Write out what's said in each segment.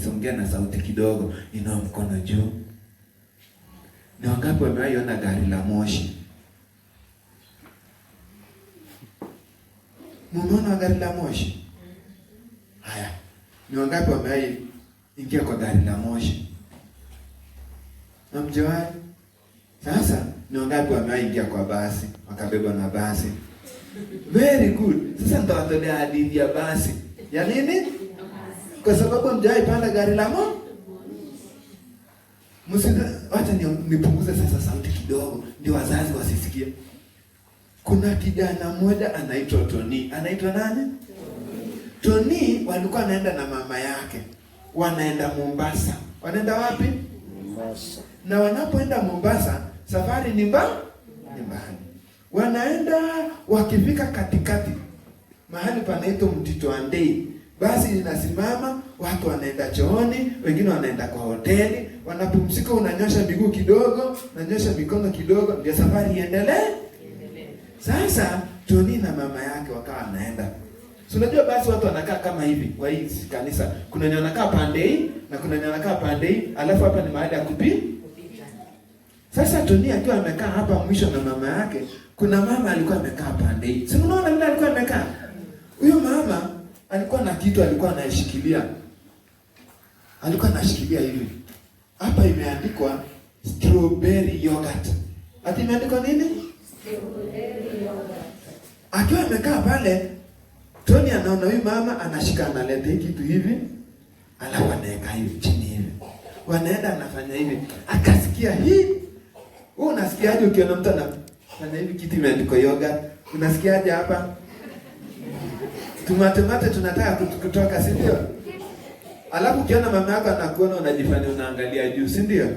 nisongea na sauti kidogo, inua mkono juu. Ni wangapi wamewahi gari la moshi? Mumeona gari la moshi? Haya. Ni wangapi wamewahi ingia kwa gari la moshi? Hamjawahi? Sasa ni wangapi wamewahi ingia kwa basi, wakabebwa na basi? Very good. Sasa nitawatolea hadithi ya basi. Ya nini? Kwa sababu mjawahi panda gari la moshi. Wacha nipunguze sasa sauti kidogo ndio wazazi wasisikie. Kuna kijana mmoja anaitwa Tony. Anaitwa nani? Tony walikuwa wanaenda na mama yake. Wanaenda Mombasa. Wanaenda wapi? Mombasa. Na wanapoenda Mombasa, safari ni mbali. Wanaenda wakifika katikati. Mahali panaitwa Mtito Andei. Basi linasimama, watu wanaenda chooni, wengine wanaenda kwa hoteli, wanapumzika, unanyosha miguu kidogo, unanyosha mikono kidogo, ndio safari iendelee. Sasa Tony na mama yake wakawa wanaenda. So unajua basi watu wanakaa kama hivi kwa hii kanisa. Kuna wenye wanakaa pande hii na kuna wenye wanakaa pande hii, alafu hapa ni mahali ya kupita. Sasa Tony akiwa amekaa hapa mwisho na mama yake, kuna mama alikuwa amekaa pande hii. Si unaona vile alikuwa amekaa? Huyo mama alikuwa na kitu alikuwa anashikilia. Alikuwa anashikilia hivi. Hapa imeandikwa strawberry yogurt. Ati imeandikwa nini? Strawberry yogurt. Akiwa amekaa pale, Tony anaona huyu mama anashika analeta hiki kitu hivi, alafu anaweka hivi chini hivi. Wanaenda anafanya hivi. Akasikia hii. Wewe unasikiaje ukiona mtu anafanya hivi kitu imeandikwa yogurt? Unasikiaje hapa? Tumatemate tunataka kutoka, si ndio? Alafu ukiona mama yako anakuona unajifanya unaangalia juu, si ndio?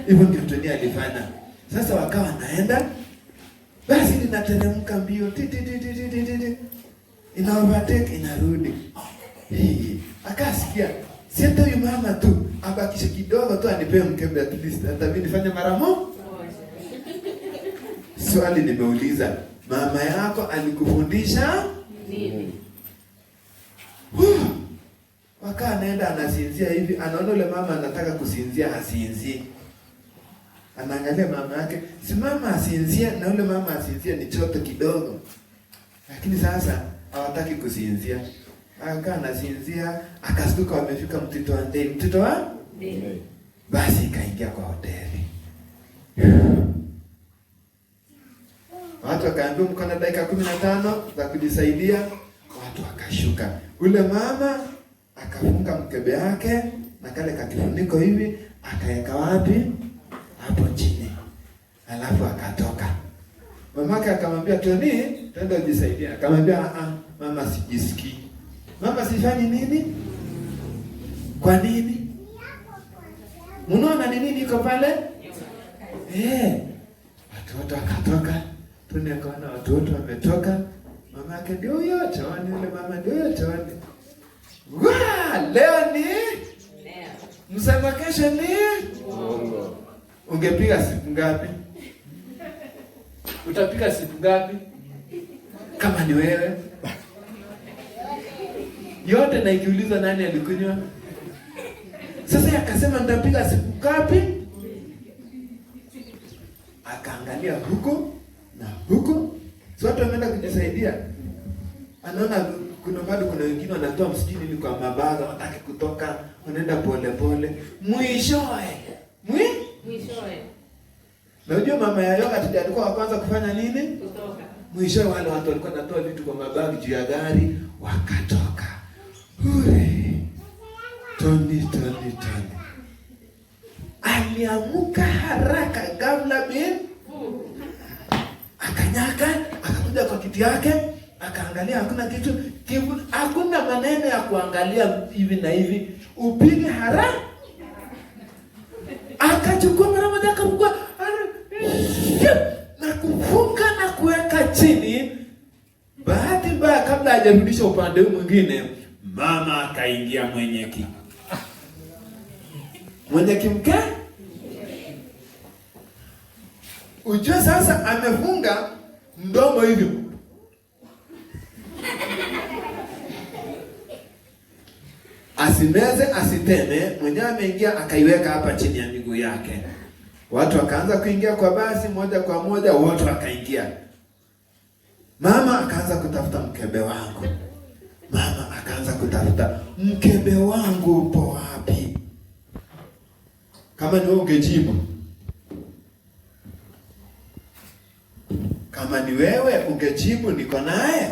Hivyo ndio Tony alifanya. Sasa wakawa naenda, basi linateremka mbio, ina overtake, inarudi. Akasikia, si hata huyu mama tu, abakishe kidogo tu anipe mkebe at least, hata mimi nifanye mara moja. Swali nimeuliza, mama yako alikufundisha nini? Wakaa anaenda anasinzia hivi, anaona yule mama anataka kusinzia, hasinzii. Anaangalia mama yake, si mama asinzia na yule mama asinzia ni choto kidogo. Lakini sasa hawataki kusinzia. Akaa anasinzia, akastuka wamefika Mtito Andei. Mtito wa? Basi kaingia kwa hoteli. Watu wakaambiwa mko na dakika 15 za kujisaidia. Watu wakashuka. Ule mama akafunga mkebe yake na kale kakifuniko hivi, akaweka wapi? Hapo chini. Alafu akatoka. Mamake akamwambia Tony, twende ujisaidia. Akamwambia mama sijisikii. Mama sifanyi nini? Kwa nini? Unaona ni nini iko pale? Watu wakatoka. Tony akaona watu wametoka. Mama yake ndio huyo chooni, yule mama ndio huyo chooni. Leo ni msema kesho ni Mungu. Ungepiga siku ngapi? Utapiga siku ngapi? Kama ni wewe. Yote na ikiuliza nani alikunywa? Sasa akasema nitapiga siku ngapi? Akaangalia huko na huko. So watu wameenda kujisaidia. Anaona kuna bado kuna wengine wanatoa msikini ili kwa mabaga, wataki kutoka, wanaenda pole pole. Mwishowe. Na unajua mama ya yoga alikuwa wa kwanza kufanya nini? Kutoka. Mwishowe wale watu walikuwa wanatoa vitu kwa mabaga juu ya gari, wakatoka. Tony. Aliamuka haraka ghafla bin. Akanyaka, akakuja kwa kiti yake, akaangalia hakuna kitu, hakuna maneno ya kuangalia hivi na hivi, upige haraka. Akachukua mara moja akachukua na kufunga na kuweka chini. Bahati mbaya kabla hajarudisha upande huu mwingine, mama akaingia mwenye kimke. Ujue sasa amefunga mdomo hivyo. asimeze asiteme, mwenyewe ameingia akaiweka hapa chini ya miguu yake. Watu wakaanza kuingia kwa basi moja kwa moja, wote wakaingia. Mama akaanza kutafuta mkebe wangu. Mama akaanza kutafuta mkebe wangu upo wapi? Kama ni wewe ungejibu. Kama ni wewe ungejibu niko naye.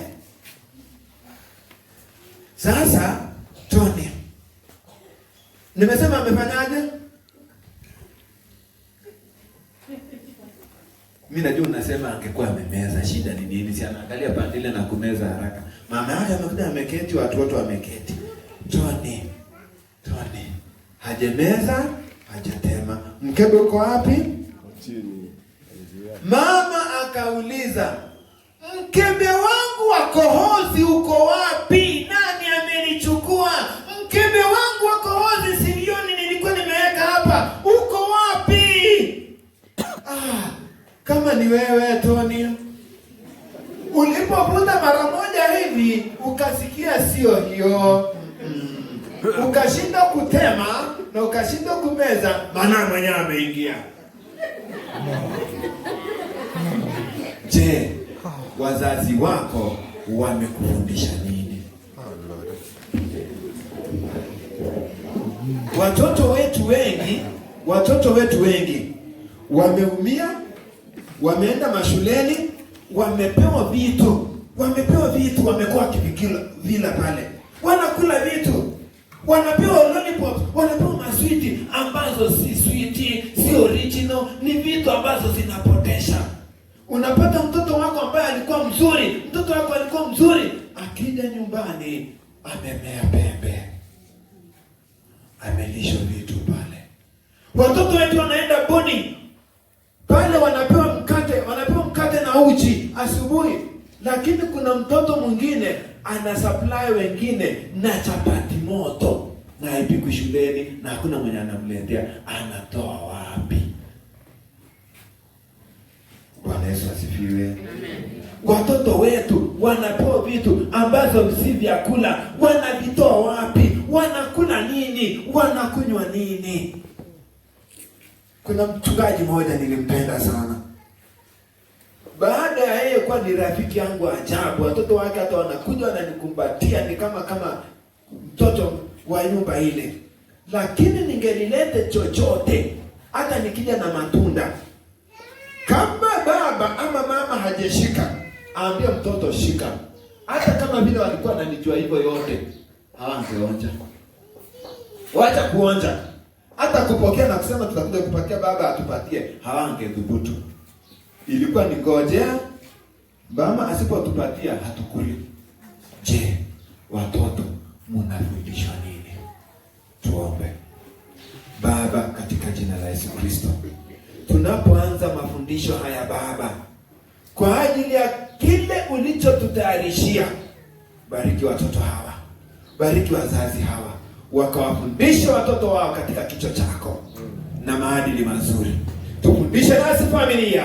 Sasa Tony, nimesema amefanyaje? Mimi najua unasema angekuwa amemeza. Shida ni nini? Si anaangalia pandile na kumeza haraka. Mama yake amekuja ameketi, watoto wameketi. Tony hajemeza, hajatema. Mkebe uko wapi? Chini. Mama akauliza, mkebe wangu wa kohozi uko wapi? Nani amenichukua? Mkebe wangu wa kohozi silioni, nilikuwa nimeweka hapa. Uko wapi? Kama ni wewe Tony, ulipovuta mara moja hivi ukasikia sio hiyo, ukashinda kutema na ukashinda kumeza, maana mwenyewe ameingia. Je, wazazi wako wamekufundisha nini? Watoto wetu wengi wameumia, wameenda mashuleni, wamepewa vitu, wamekuwa kivila pale. Wanakula vitu, wanapewa lollipop, wanapewa maswiti ambazo si sweet, si original, ni vitu ambazo zinapotesha. Unapata mtoto wako ambaye alikuwa mzuri, akija nyumbani amemea pembe, amelisha vitu pale. Watoto wetu wanaenda boni pale, wanapewa mkate na uji asubuhi, lakini kuna mtoto mwingine ana supply wengine na chapati moto na haipikwi shuleni na hakuna mwenye anamletea. Anatoa wapi? Bwana Yesu asifiwe. Amen. Watoto wetu wanapewa vitu ambazo si vyakula. Wanavitoa wapi? Wanakula nini? Wanakunywa nini? Kuna mchungaji mmoja nilimpenda sana. Baada ya yeye kuwa ni rafiki yangu ajabu, watoto wake hata wanakuja wananikumbatia, ni kama mtoto wa nyumba ile. Lakini ningelilete chochote, hata nikija na matunda, kama baba ama mama hajeshika, aambie mtoto shika. Hata kama vile walikuwa wananijua hivyo yote, hawangeonja. Wacha kuonja. Hata kupokea na kusema tutakuja kupatia baba atupatie, hawangedhubutu. Ilikuwa ni ngojea, mama asipotupatia hatukuli. Je, watoto mnafundishwa nini? Tuombe. Baba, katika jina la Yesu Kristo, tunapoanza mafundisho haya Baba, kwa ajili ya kile ulichotutayarishia, bariki watoto hawa, bariki wazazi hawa, wakawafundisha watoto wao katika kichwa chako na maadili mazuri. Tufundishe nasi familia,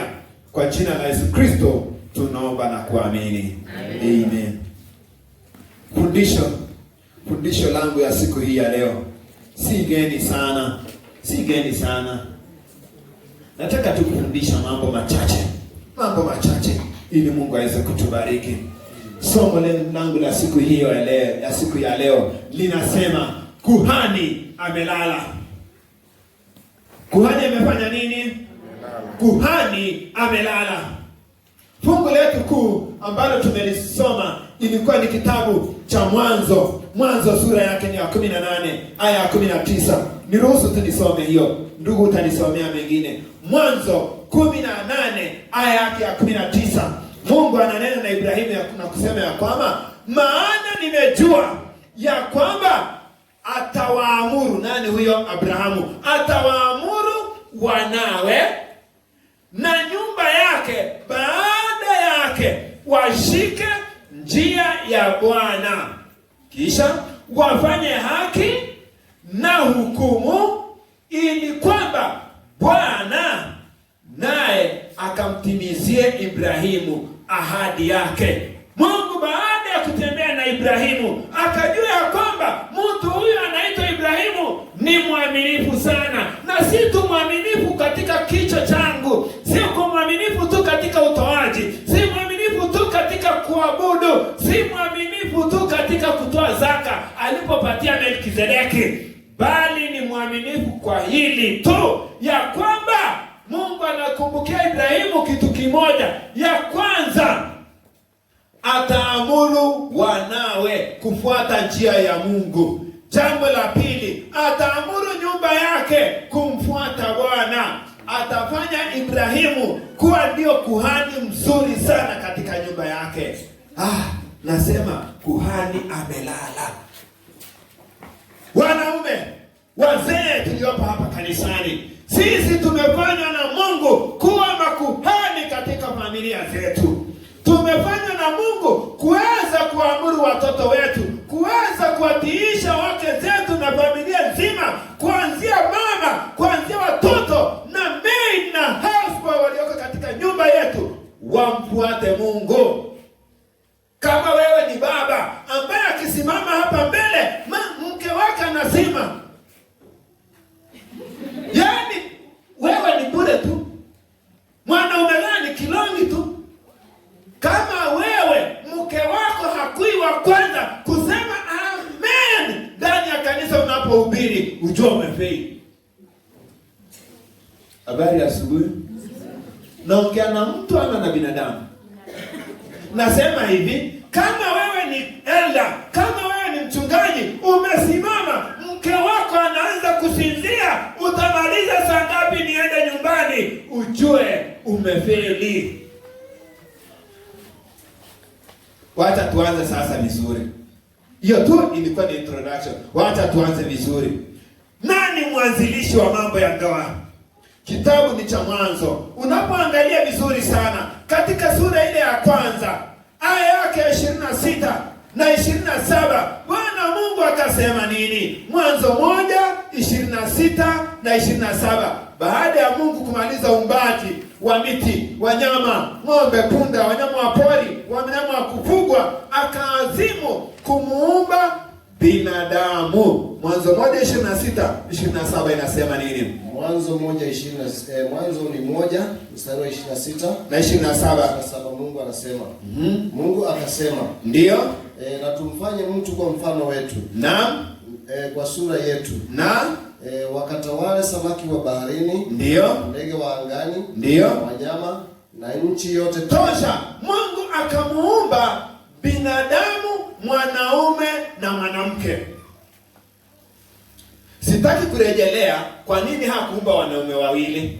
kwa jina la Yesu Kristo tunaomba na kuamini. Amen. Fundisho langu ya siku hii ya leo si geni sana. Nataka tukufundisha mambo machache ili Mungu aweze kutubariki. Somo langu la siku hiyo ya siku ya leo linasema kuhani amelala. Kuhani amefanya nini? Kuhani amelala. Fungu letu kuu ambalo tumelisoma ilikuwa ni kitabu cha Mwanzo sura yake ni ya 18 aya ya 19. Niruhusu tunisome hiyo. Ndugu utanisomea mengine. Mwanzo 18 aya yake ya 19. Mungu ananena na Ibrahimu na kusema ya kwamba maana nimejua ya kwamba atawaamuru. Nani huyo? Abrahamu. Atawaamuru wanawe na nyumba yake baada yake washike njia ya Bwana, kisha wafanye haki na hukumu, ili kwamba Bwana naye akamtimizie Ibrahimu ahadi yake. Mungu baada ya kutembea na Ibrahimu akajua ya kwamba mtu huyu ana ni mwaminifu sana, na si tu mwaminifu katika kichwa changu, si mwaminifu tu katika utoaji, si mwaminifu tu katika kuabudu, si mwaminifu tu katika kutoa zaka alipopatia Melkizedeki, bali ni mwaminifu kwa hili tu, ya kwamba Mungu anakumbukia Ibrahimu kitu kimoja. Ya kwanza, ataamuru wanawe kufuata njia ya Mungu. Jambo la pili, ataamuru nyumba yake kumfuata Bwana. Atafanya Ibrahimu kuwa ndio kuhani mzuri sana katika nyumba yake. Nasema kuhani amelala. Wanaume, wazee tuliopo hapa kanisani, sisi tumefanywa na Mungu kuwa makuhani katika familia zetu. Tumefanywa na Mungu kuweza kuamuru watoto wetu, kuweza kuwatiisha wake zetu na familia nzima, kuanzia mama, kuanzia watoto na maid na houseboy walioko katika nyumba yetu, wamfuate Mungu. Kama wewe ni baba ambaye akisimama hapa mbele, mke wake anasema, yaani wewe ni bure tu, mwanaume gani kilongi tu. Kama wewe mke wako hakui wa kwanza kusema amen ndani ya kanisa unapohubiri, ujue umefeli. Habari ya asubuhi. Naongea na mtu ama na binadamu? Nasema hivi, kama wewe ni elder, kama wewe ni mchungaji, umesimama, mke wako anaanza kusinzia, utamaliza saa ngapi niende nyumbani, ujue umefeli. Wacha tuanze sasa vizuri. Hiyo tu ilikuwa ni introduction. Wacha tuanze vizuri. Nani mwanzilishi wa mambo ya ndoa? Kitabu ni cha Mwanzo. Unapoangalia vizuri sana katika sura ile ya kwanza, aya yake 26 na 27, Bwana Mungu akasema nini? Mwanzo 1:26 na 27. Baada ya Mungu kumaliza uumbaji wa miti, wanyama, ng'ombe, punda, wanyama wa pori, wanyama wa kufugwa, akaazimu kumuumba binadamu. Mwanzo 1:26, 27 inasema nini? Mwanzo ni 1 mstari wa 26 na 27. Mungu anasema, Mungu akasema, ndio, na tumfanye mtu kwa mfano wetu, naam, kwa sura yetu, naam, wakatawale samaki wa baharini, ndio, ndege wa angani, ndio, wanyama na nchi yote. Tosha. Mungu akamuumba binadamu, mwanaume na mwanamke. Sitaki kurejelea kwa nini hakuumba wanaume wawili,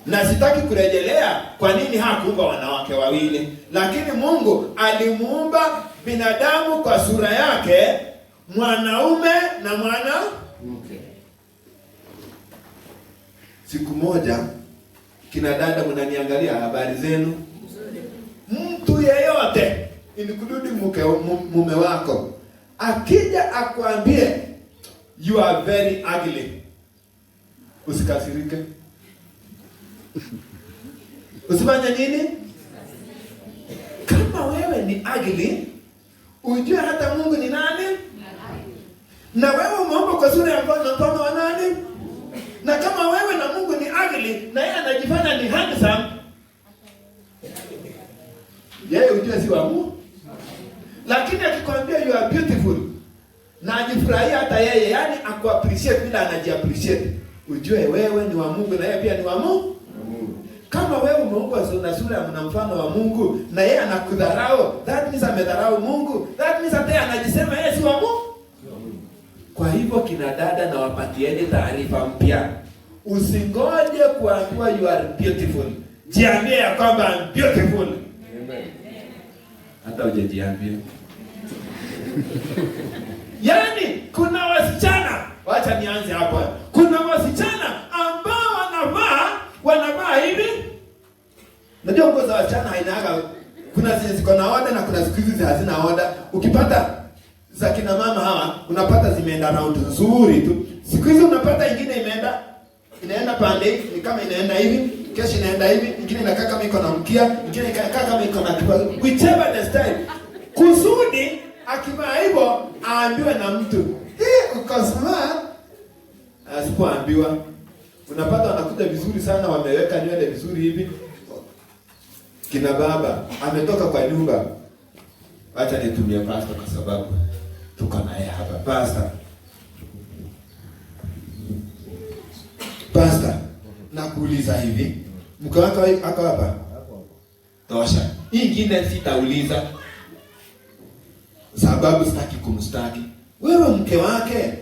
na sitaki kurejelea kwa nini hakuumba wanawake wawili, lakini Mungu alimuumba binadamu kwa sura yake, mwanaume na mwanamke. Siku moja, kina dada mnaniangalia, habari zenu? Mtu yeyote, including mume wako, akija akwambie you are very ugly, usikasirike. Usifanye nini? Kama wewe ni ugly, ujue hata Mungu ni nani? Na wewe umeomba kwa sura ya mfano wa nani? Na kama wewe na Mungu ni ugly, na yeye anajifanya ni handsome, yeye ujue si wa Mungu. Lakini akikwambia you are beautiful, na ajifurahia hata yeye, yani aku appreciate bila anaji-appreciate, ujue wewe ni wa Mungu na yeye pia ni wa Mungu. Kama wewe umeumbwa na sura na mfano wa Mungu, na yeye anakudharau, that means amedharau Mungu. That means hata anajisema yeye si wa Mungu. Kwa hivyo kina dada, na wapatieni taarifa mpya. Usingoje kuambiwa you are beautiful. Jiambie ya kwamba I'm beautiful. Amen. Hata ujiambie. Yaani kuna wasichana, wacha nianze hapo. Kuna wasichana ambao wanavaa hivi. Najua nguo za wasichana hainaga, kuna ziko na oda na kuna siku hizi hazina oda. Ukipata za kina mama hawa, unapata zimeenda round nzuri tu. Siku hizi unapata ingine inaenda pande ni kama inaenda hivi, kesho inaenda hivi, ingine inakaa kama iko na mkia, ingine inakaa kama iko na kipa. Whichever the style. Kusudi akivaa hivyo aambiwe na mtu, Uko smart. Asipoambiwa. Unapata wanakuja vizuri sana, wameweka nywele vizuri hivi. Kina baba ametoka kwa nyumba. Acha nitumie pastor kwa sababu tuko naye hapa. Pastor, nakuuliza hivi. Mke wako ako hapa? Tosha. Hii ingine sitauliza. Sababu sitaki kumstaki. Wewe mke wake,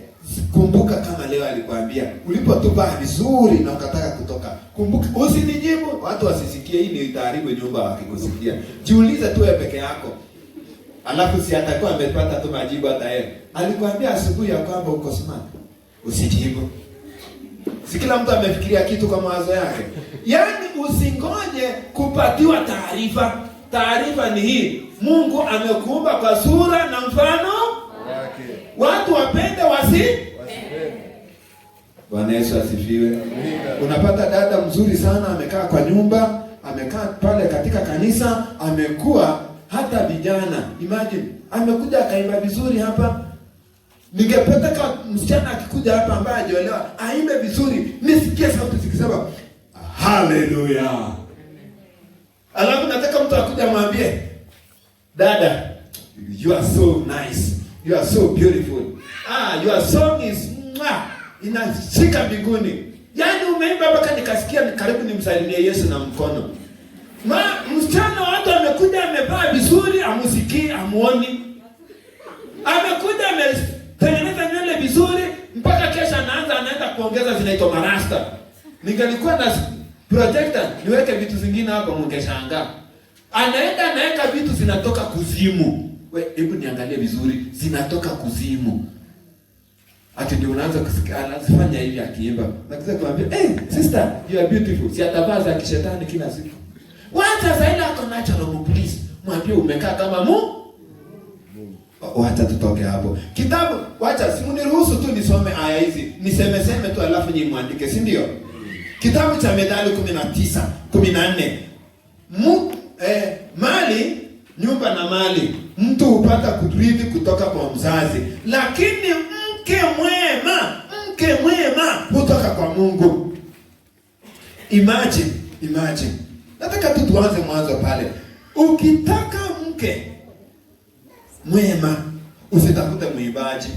kumbuka kama leo alikwambia ulipotupa vizuri na ukataka kutoka. Kumbuka usinijibu, watu wasisikie, hii ni taaribu nyumba wakikusikia. Jiulize tu wewe peke yako. Alafu si atakuwa amepata tu majibu hata yeye. Alikwambia asubuhi ya kwamba uko smart. Usijibu. Si kila mtu amefikiria kitu kwa mawazo yake. Yaani usingoje kupatiwa taarifa. Taarifa ni hii. Mungu amekuumba kwa sura na mfano wake. Watu wapende wasipende. Bwana Yesu asifiwe. Unapata dada mzuri sana amekaa kwa nyumba, amekaa pale katika kanisa, amekuwa hata vijana. Imagine, amekuja akaimba vizuri hapa. Ningependa msichana akikuja hapa ambaye hajaelewa, aimbe vizuri, nisikie sauti zikisema haleluya. Alafu nataka mtu akuja mwambie, dada, you are so nice, you are so beautiful, your song is inashika mbinguni. Yaani umeimba mpaka nikasikia karibu nimsalimie Yesu na mkono. Msichana watu amekuja amevaa vizuri, amusikii, amuoni. Amekuja ametengeneza nywele vizuri, mpaka kesha anaenda kuongeza zinaitwa marasta. Ningelikuwa na projector niweke vitu zingine hapa mngeshangaa. Anaenda anaweka vitu zinatoka kuzimu. Hebu niangalie vizuri, zinatoka kuzimu. Ati ndio unaanza kusikia anafanya hivi akiimba. Nakiza kumwambia, "Hey sister, you are beautiful." Si atavaza kishetani kila siku. Wacha zaina ako natural, please. Mwambie umekaa kama Mungu. Wacha tutoke hapo. Kitabu, wacha simniruhusu tu nisome aya hizi. Niseme tu alafu nyinyi muandike, si ndio? Kitabu cha Methali 19:14. Mali, nyumba na mali, mtu hupata kurithi kutoka kwa mzazi, lakini mke mwema hutoka kwa Mungu. Imagine. Nataka tu tuanze mwanzo pale. Ukitaka mke mwema, usitafute mwimbaji.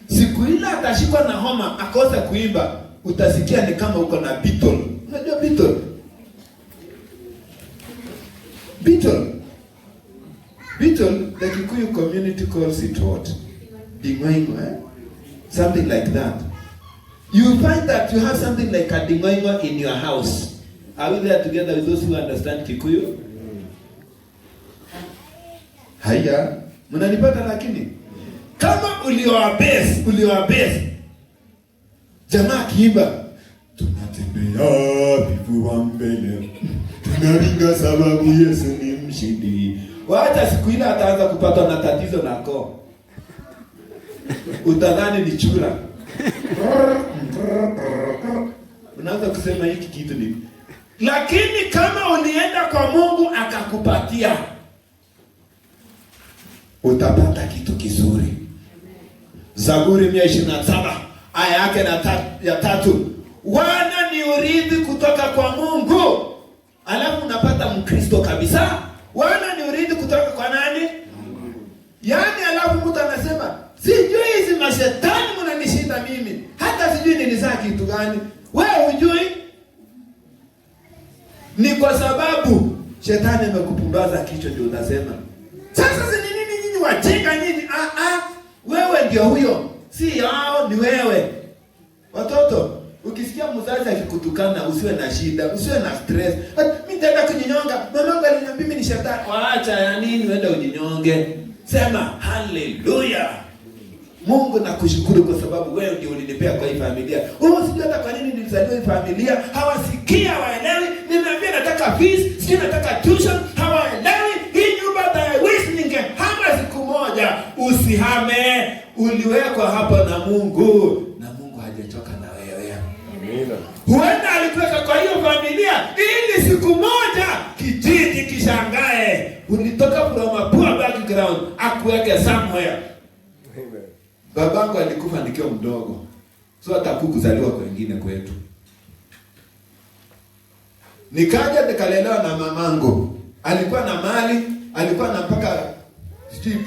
Siku ile atashikwa na homa akose kuimba, utasikia ni kama uko na Beatle. Unajua Beatle? The Kikuyu community calls it what? Dingoingo, something like that. You find that you have something like a dingoingo in your house. Are we there together with those who understand Kikuyu? Haya, mnanipata lakini? Kama ulioa base. Jamaa kiimba, tunatembea vifua mbele, tunaringa sababu Yesu ni mshindi. Wacha siku ile ataanza kupata na tatizo na koo. Utadhani ni chura. Unaanza kusema hiki kitu ni. Lakini kama ulienda kwa Mungu akakupatia, utapata kitu kizuri. Zaburi 127 aya yake ya 3. Wana ni urithi kutoka kwa Mungu. Alafu unapata Mkristo kabisa. Wana ni urithi kutoka kwa nani? Yaani alafu mtu anasema, sijui hizi mashetani mnanishinda mimi. Hata sijui nilizaa kitu gani. Wewe hujui? Ni kwa sababu shetani amekupumbaza kichwa ndio unasema. Sasa si nini nyinyi wajinga nyinyi? Wewe ndio huyo. Si yao ni wewe. Watoto, ukisikia mzazi akikutukana usiwe na shida, usiwe na stress. Mimi nitaenda kujinyonga. Mamangu aliniambia mimi ni shetani. Waacha ya nini uende ujinyonge? Sema haleluya. Mungu nakushukuru kwa sababu wewe ndio ulinipea kwa hii familia. Sijui hata kwa nini nilizaliwa hii familia. Hawasikia, hawaelewi. Nimeambia nataka fees, sijui nataka tuition, hawaelewi. Hii nyumba I wish ningehama siku moja. Usihame. Uliwekwa hapa na Mungu. Na Mungu hajachoka na wewe. Amina. Huenda alikuweka kwa hiyo familia ili siku moja kijiji kishangae. Ulitoka from a poor background akuweke somewhere. Amen. Babangu alikufa nikiwa mdogo. So hata kuzaliwa kwa wengine kwetu. Nikaja nikalelewa na mamangu. Alikuwa na mali, alikuwa na mpaka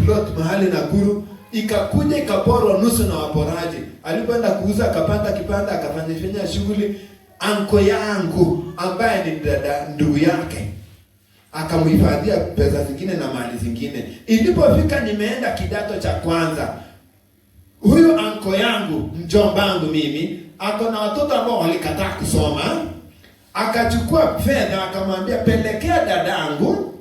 plot mahali Nakuru, ikakuja ikaporwa nusu na waporaji. Alipoenda kuuza akapanda kipanda akafanya shughuli, anko yangu ambaye ni dada ndugu yake akamhifadhia pesa zingine na mali zingine. Ilipofika nimeenda kidato cha kwanza, huyo anko yangu, mjombangu mimi, ako na watoto ambao walikataa kusoma. Akachukua fedha akamwambia, pelekea dadangu,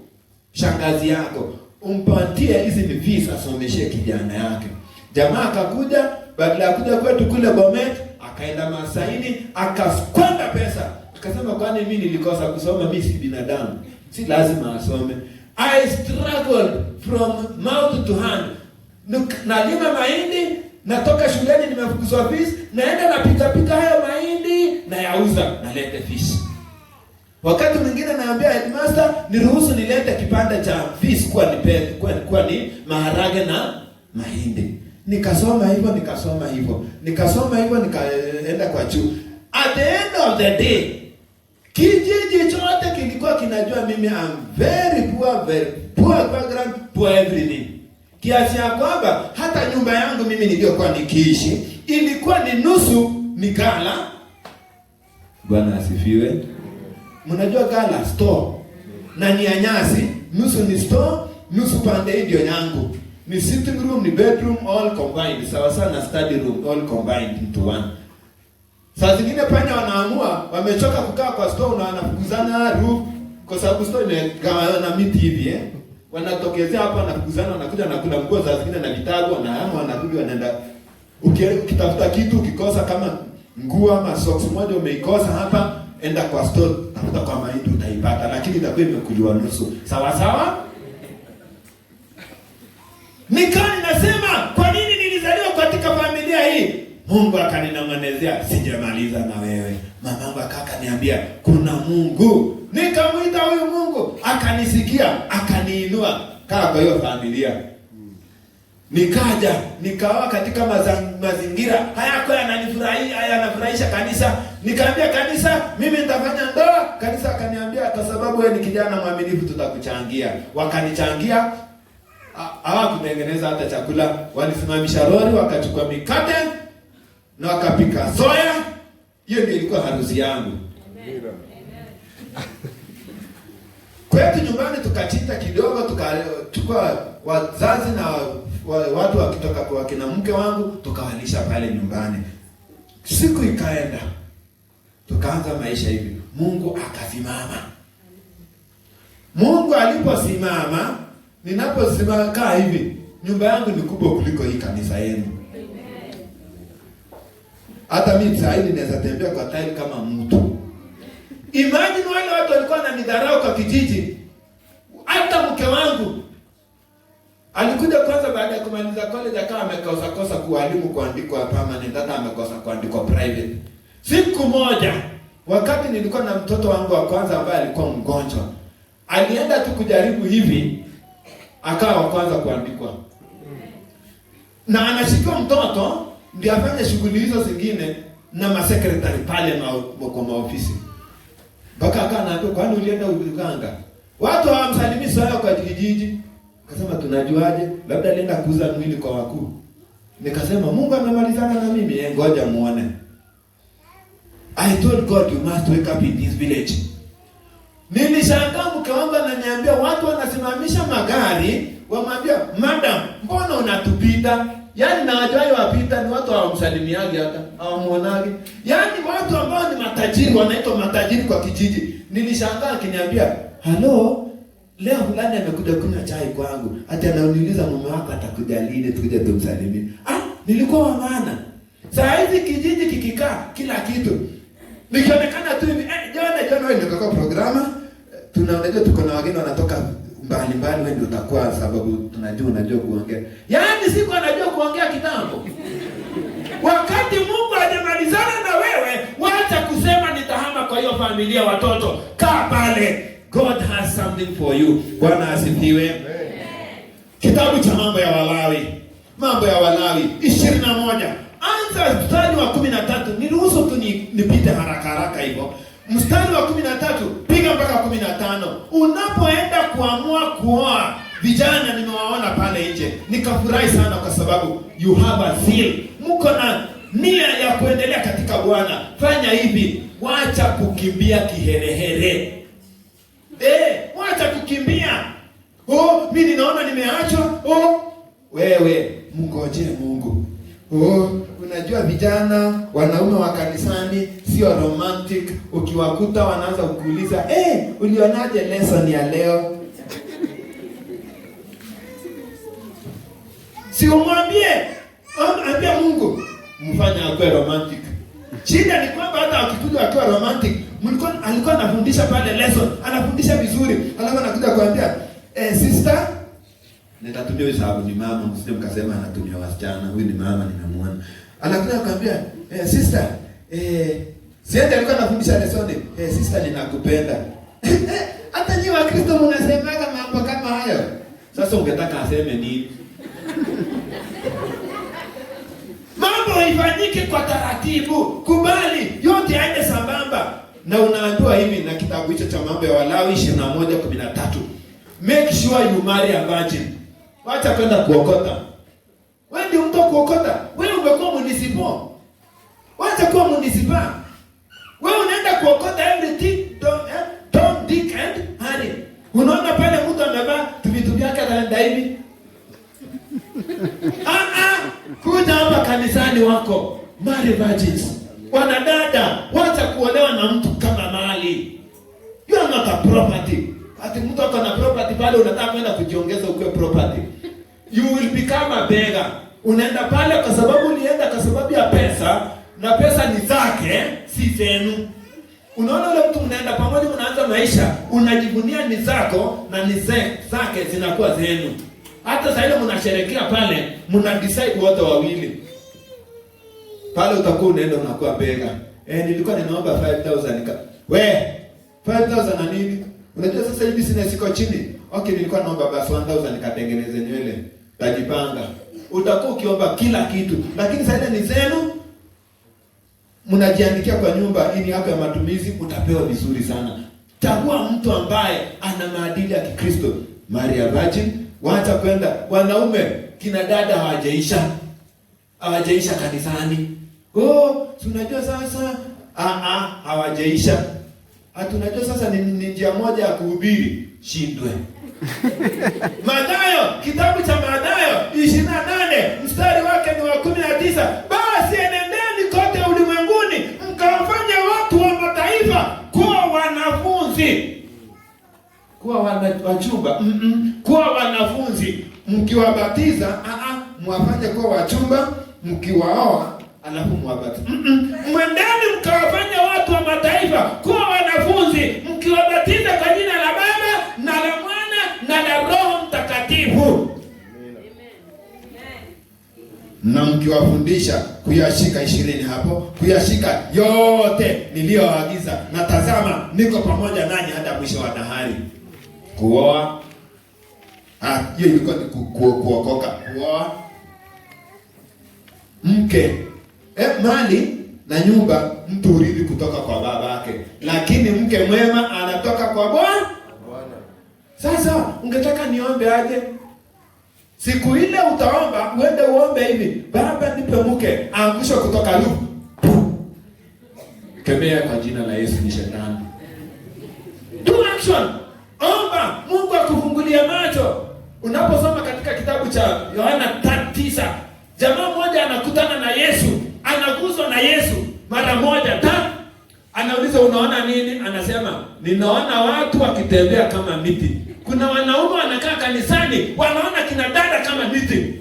shangazi yako, umpatie hizi ni fees asomeshe kijana yake. Jamaa akakuja, badala ya kuja kwetu kule Bomet, akaenda Masaini, akakwenda pesa. Akasema, kwani mimi nilikosa kusoma? Mimi si binadamu, si lazima asome. I struggled from mouth to hand. Nalima mahindi, natoka shuleni nimefukuzwa fees, naenda napika hayo mahindi na yauza, nalete fees. Wakati mwingine naambia headmaster, niruhusu nilete kipande cha fees kwa ni maharage na mahindi. Nikasoma hivyo, nikaenda kwa chuo. At the end of the day, kijiji chote kilikuwa kinajua mimi am very poor background, poor everything. Kiasi ya kwamba hata nyumba yangu mimi niliyokuwa nikiishi ilikuwa ni nusu ni gala. Bwana asifiwe. Mnajua gala store na ni anyasi, nusu ni store, nusu pande ndio yangu. Ni sitting room, ni bedroom, all combined. Sawa sana study room, all combined into one. Saa zingine panya wanaamua, wamechoka kukaa kwa store na wanafukuzana roof, kwa sababu store imegawa na miti hivi wanatokezea hapa, wanafukuzana, wanakuja na kula nguo za zingine na vitabu, wanahama, wanakuja wanaenda. Ukitafuta kitu ukikosa kama nguo ama socks moja umeikosa hapa, enda kwa store, tafuta kwa mahindi utaipata, lakini itakuwa imekuliwa nusu. Sawa sawa? Nikani nasema, kwa nini nilizaliwa katika familia hii? Mungu akaninong'onezea, sijamaliza na wewe. Mamangu akaniambia, kuna Mungu. Nikamuita huyu Mungu, akanisikia, akaniinua kaa kwa hiyo familia. Nikawa katika mazingira hayako yanafurahisha kanisa. Nikaambia kanisa, mimi nitafanya ndoa. Kanisa akaniambia, kwa sababu wewe ni kijana mwaminifu tutakuchangia. Wakanichangia. Hawakutengeneza hata chakula, walisimamisha lori, wakachukua mikate na wakapika soya. Hiyo ndio ilikuwa harusi yangu. Kwetu nyumbani tukachita kidogo, tukachukua wazazi na watu wakitoka kwa kina mke wangu, tukawalisha pale nyumbani. Siku ikaenda, tukaanza maisha hivi. Mungu akasimama. Mungu aliposimama, ninaposimama kaa hivi, nyumba yangu ni kubwa kuliko hii kanisa yenu. Hata mimi sasa hivi naweza tembea kwa tile kama mtu. Imagine wale watu walikuwa wananidharau kwa kijiji. Hata mke wangu alikuja kwanza baada ya kumaliza college, akawa amekosa kualimu kuandikwa permanent, hata amekosa kuandikwa private. Siku moja wakati nilikuwa na mtoto wangu wa kwanza ambaye alikuwa mgonjwa, alienda tu kujaribu hivi, akawa wa kwanza kuandikwa. Na anashika mtoto ndio afanye shughuli hizo zingine na masekretari pale na kwa maofisi. Baka anaambia, kwani ulienda Uganda? Watu hawamsalimii sana kwa kijiji. Akasema, tunajuaje? Labda alienda kuuza mwili kwa wakuu. Nikasema, Mungu amemalizana na mimi, ngoja muone. I told God, you must wake up in this village. Nilishangaa mke wangu ananiambia, watu wanasimamisha magari, wamwambia, madam, mbona unatupita? Yaani na wajai wapita ni watu hawamsalimiagi hata, hawamuonagi. Yaani watu ambao ni matajiri, wanaitwa matajiri kwa kijiji. Nilishangaa akiniambia, "Hello, leo fulani amekuja kunywa chai kwangu. Hata ananiuliza mume wako atakuja lini tukuje tumsalimie." Nilikuwa wa maana. Saa hizi kijiji kikikaa kila kitu. Nikionekana tu hivi, jana wewe ndio kwa programa. Tunaonekana tuko na wageni wanatoka mbali wewe ndio utakuwa, sababu unajua kuongea. Yaani siku anajua kuongea kitambo. Wakati Mungu hajamalizana na wewe, wacha kusema nitahama kwa hiyo familia watoto. Kaa pale. God has something for you. Bwana asifiwe. Kitabu cha Mambo ya Walawi Mambo ya Walawi 21. Anza mstari wa 13. Niruhusu tu nipite haraka hivyo. Mstari wa 13 piga mpaka 15. Unapoenda kuamua kuoa vijana, nimewaona pale nje, nikafurahi sana kwa sababu you have a zeal. Mko na nia ya kuendelea katika Bwana. Fanya hivi, wacha kukimbia kiherehere. Wacha kukimbia. Mimi ninaona nimeachwa. Wewe mngojee Mungu. Unajua vijana wanaume wa kanisani sio romantic. Ukiwakuta wanaanza kukuuliza, ulionaje lesson ya leo? Si umwambie, ambia Mungu mfanya akwe romantic. Shida ni kwamba hata akikuja akiwa romantic, alikuwa anafundisha pale lesson, anafundisha vizuri, alafu anakuja kuambia, sister, nitatumia hiyo sababu ni mama, msije mkasema anatumia wasichana, huyu ni mama nimemuona. Anakuja kuambia, sister, siende alikuwa anafundisha lesson, sister ninakupenda. Hata nyinyi wa Kristo mnasemaga mambo kama hayo. Sasa ungetaka aseme nini? Mambo ifanyike kwa taratibu. Kubali yote yaende sambamba. Na unaambiwa hivi na kitabu hicho cha mambo ya Walawi 21:13. Make sure you marry a virgin. Wacha kwenda kuokota. Wewe ndio mtu kuokota. Wewe umekuwa municipal. Wacha kuwa municipal. Wewe unaenda kuokota everything. Tom, Dick and Harry. Unaona pale mtu amevaa vitu vyake anaenda hivi. Kuja hapa kanisani wako marry virgins. Wanadada, wacha kuolewa na mtu kama mali. You are not a property. Ati mtu ako na property pale unataka kwenda kujiongeza ukue property. You will become a beggar. Unaenda pale kwa sababu ulienda kwa sababu ya pesa, na pesa ni zake, si zenu. Unaona ule mtu mnaenda pamoja, mnaanza maisha, unajivunia ni zako na ni zake zinakuwa zenu. Hata sasa ile mnasherehekea pale, mna decide wote wawili. Pale utakuwa unaenda unakuwa bega. Nilikuwa ninaomba 5,000 5,000 na nini? Unajua sasa hivi business iko chini. Okay, nilikuwa naomba basi 1,000 nikatengeneze nywele. Tajipanga. Utakuwa ukiomba kila kitu, lakini sasa ni zenu. Mnajiandikia kwa nyumba ili hapo ya matumizi utapewa vizuri sana. Chagua mtu ambaye ana maadili ya Kikristo. Maria Virgin. Wacha kwenda wanaume kina dada hawajaisha kanisani. Tunajua sasa hawajaisha. Tunajua sasa ni njia moja ya kuhubiri, shindwe. Mathayo, kitabu cha Mathayo 28 mstari wake ni wa 19. Basi enendeni kote ulimwenguni mkawafanye watu wa mataifa kuwa wanafunzi. Kuwa wachumba, kuwa wanafunzi, mkiwabatiza, mwafanye kuwa wachumba, mkiwaoa, alafu mwabatiza. Mwendeni mkawafanye watu wa mataifa kuwa wanafunzi, mkiwabatiza kwa jina la Baba na la Mwana na la Roho Mtakatifu. Na mkiwafundisha kuyashika 20 hapo, kuyashika yote niliyoagiza, na tazama niko pamoja nanyi hata mwisho wa dahari. Kuoa, hiyo ilikuwa ni kuokoka. Kuoa, mke, mali na nyumba mtu urithi kutoka kwa baba yake, lakini mke mwema anatoka kwa Bwana. Sasa ungetaka niombe aje? Siku ile utaomba, uende uombe hivi, Baba nipe mke, angusha kutoka juu. Kemea kwa jina la Yesu ni shetani. Do action. Omba Mungu akufungulie macho. Unaposoma katika kitabu cha Yohana 9, jamaa mmoja anakutana na Yesu, anaguswa na Yesu mara moja. Anauliza unaona nini? Anasema ninaona watu wakitembea kama miti. Kuna wanaume wanakaa kanisani wanaona kina dada kama miti.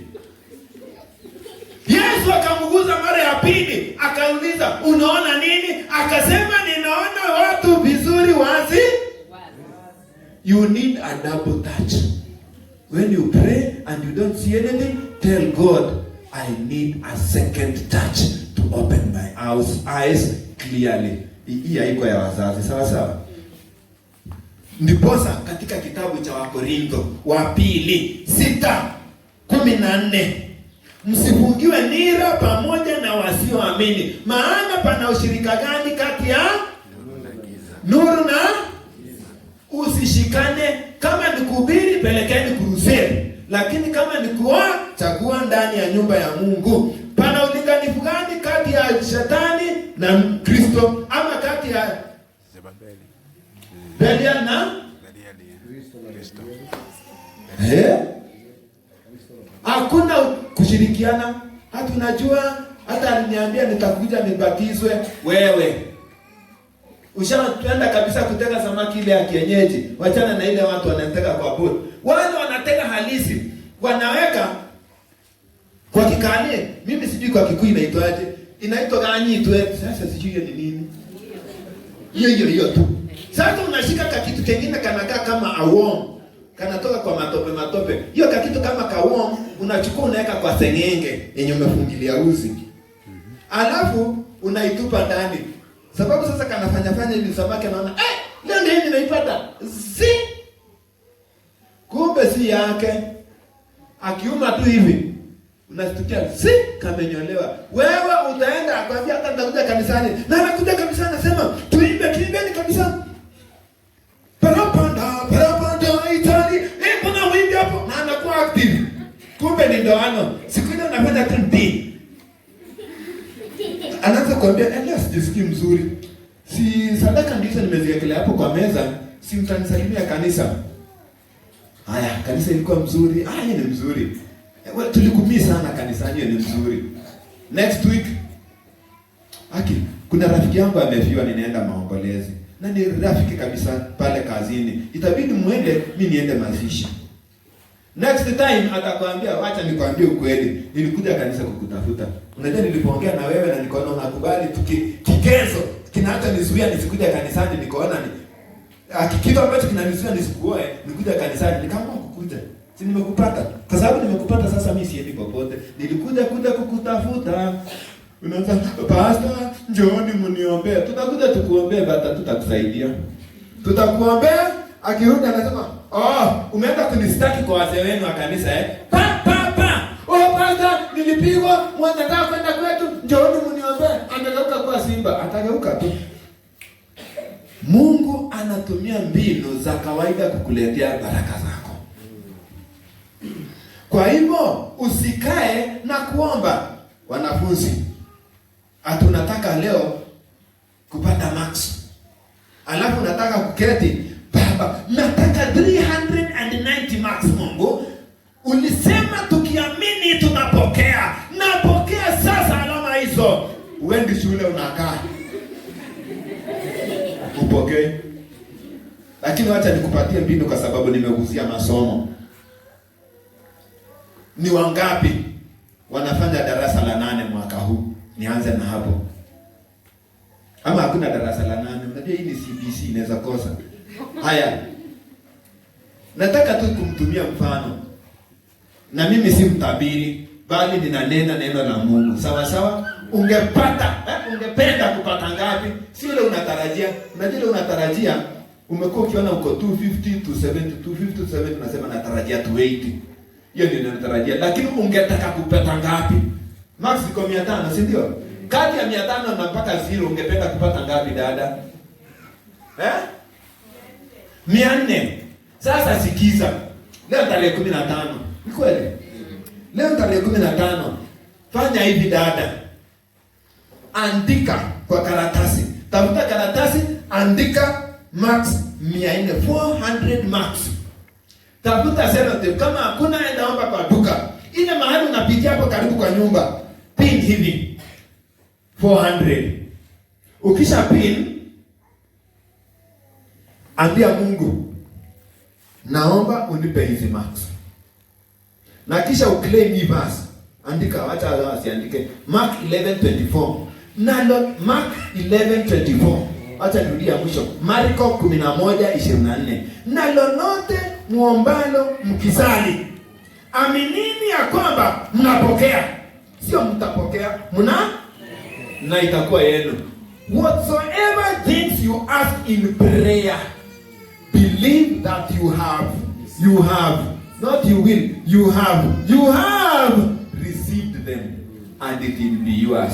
Yesu akamguza mara ya pili, akauliza unaona nini? Akasema ninaona watu vizuri wazi. You need a double touch. When you pray and you don't see anything, tell God, I need a second touch to open my eyes clearly. Hii haiko ya wazazi, sawa sawa. Ndiposa katika kitabu cha Wakorintho wa pili 6:14 msifungiwe nira pamoja na wasioamini. Maana pana ushirika gani kati ya nuru na usishikane? Kama ni kuhubiri, pelekeni kuruseli, lakini kama ni kuoa, chagua ndani ya nyumba ya Mungu. Pana ulinganifu gani kati ya shetani na Kristo, ama kati ya Belial na Kristo? Hakuna kushirikiana. Hata unajua, hata aliniambia nitakuja nibatizwe. Wewe ushaenda kabisa kutega samaki ile ya kienyeji. Wachana na ile watu wanatega kwa boti. Wale wanatega halisi, wanaweka kwa kikanie. Mimi sijui kwa Kikuyu inaitwaje. Inaitwa gani tu? Sasa sijui ni nini. Hiyo tu. Sasa unashika kitu kingine kanakaa kama awom. Kanatoka kwa matope. Hiyo kitu kama kawom unachukua unaweka kwa sengenge yenye umefungilia uzi. Alafu unaitupa ndani. Sababu sasa kanafanya hivi samaki anaona, leo ndio nimeipata. Kumbe si yake. Akiuma tu hivi, unashtukia kamenyolewa. Wewe utaenda akwambia hata nitakuja kanisani. Na anakuja kanisani anasema, tuimbeni kanisani. Parapanda itali. Mbona wimbi hapo? Na anakuwa active. Kumbe ni ndoano. Siku ile anafanya tu ndi. Anaanza kuambia, leo sijisikii mzuri. Si sadaka ndizo nimeziwekelea hapo kwa meza, si mtanisalimia kanisa. Haya, kanisa ilikuwa mzuri. Ni mzuri. Tulikumii sana kanisani, hiyo ni mzuri. Next week, kuna rafiki yangu amefiwa, ninaenda maombolezi. Na ni rafiki kabisa pale kazini. Itabidi muende, mimi niende mazishi. Next time atakwambia, wacha nikwambie ukweli, nilikuja kanisa kukutafuta. Unajua nilipoongea na wewe na nikaona unakubali kigezo kinaacha nizuia nisikuja kanisani, nikaona kitu ambacho kinanizuia nisikuoe, nikuja kanisani, nikaamua kukuja. Si nimekupata? Kwa sababu nimekupata sasa mimi siendi popote. Nilikuja kukutafuta. Unaanza, pastor, njooni mniombee. Tutakuja tukuombee, bata tutakusaidia. Tutakuombea. Akirudi anasema, umeenda kunistaki kwa wazee wenu wa kanisa pastor, nilipigwa, mwanataka kwenda kwetu, njooni mniombee. Amegeuka kwa simba, atageuka tu. Mungu anatumia mbinu za kawaida kukuletea baraka zako. Kwa hivyo usikae na kuomba. Wanafunzi, tunataka leo kupata max. Alafu nataka kuketi, baba, nataka 390 max. Mungu, ulisema tukiamini tunapokea. Napokea sasa alama hizo. Uendi shule unakaa. Upokee. Lakini wacha nikupatie mbinu kwa sababu nimeguzia masomo. Ni wangapi wanafanya darasa la 8 mwaka huu? Nianze na hapo. Ama hakuna darasa la 8? Unajua hii ni CBC, inaweza kosa. Haya. Nataka tu kumtumia mfano. Na mimi si mtabiri, bali ninanena neno la Mungu. Sawa sawa? Ungependa kupata ngapi? Si ile unatarajia. Unajua ile unatarajia, umekuwa ukiona uko 250 to 70, 250 to 70, unasema natarajia 280. Hiyo ndio natarajia. Lakini ungetaka kupata ngapi? Max iko 500, si ndio? Kati ya 500 na mpaka 0 ungependa kupata ngapi dada? 400. Sasa sikiza. Leo tarehe 15. Ni kweli? Leo tarehe 15. Fanya hivi dada. Andika kwa karatasi. Tafuta karatasi, andika max 400, 400 max. Tafuta senote, kama hakuna enda omba kwa duka. Ile mahali unapitia hapo karibu kwa nyumba. Pin hivi 400. Ukisha pin, ambia Mungu, naomba unipe hizi max. Na kisha uclaim hii verse. Andika, wacha asiandike Mark 11:24. Nalo Mark 11:24. Acha nirudia mwisho. Marko 11:24. Na lolote muombalo mkisali, aminini ya kwamba mnapokea. Sio mtapokea, na itakuwa yenu. Whatsoever things you ask in prayer, believe that you have. Not you will. You have received gift them and it will be yours.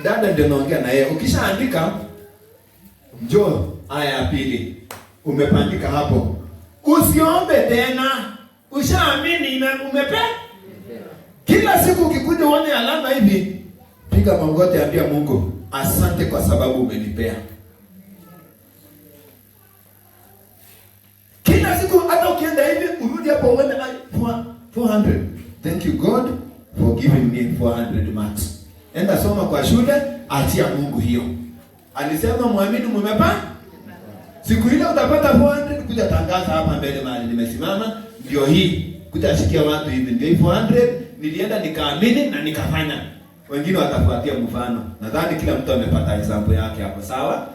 Dada ndio naongea na yeye. Ukishaandika njoo aya ya pili. Umepandika hapo. Usiombe tena. Ushaamini umepe? Kila siku ukikuja uone alama hivi, piga magoti, ambia Mungu, asante kwa sababu umenipea. Kila siku hata ukienda hivi, urudi hapo uone 400. Thank you God for giving me 400 marks. Enda soma kwa shule, achia Mungu hiyo. Alisema muamini mumepa? Siku ile utapata 400, kuja tangaza hapa mbele mahali nimesimama, ndio hii. Kuja shikia watu hivi, ndio hii 400, nilienda nikaamini na nikafanya. Wengine watafuatia mfano. Nadhani kila mtu amepata example yake hapo, sawa?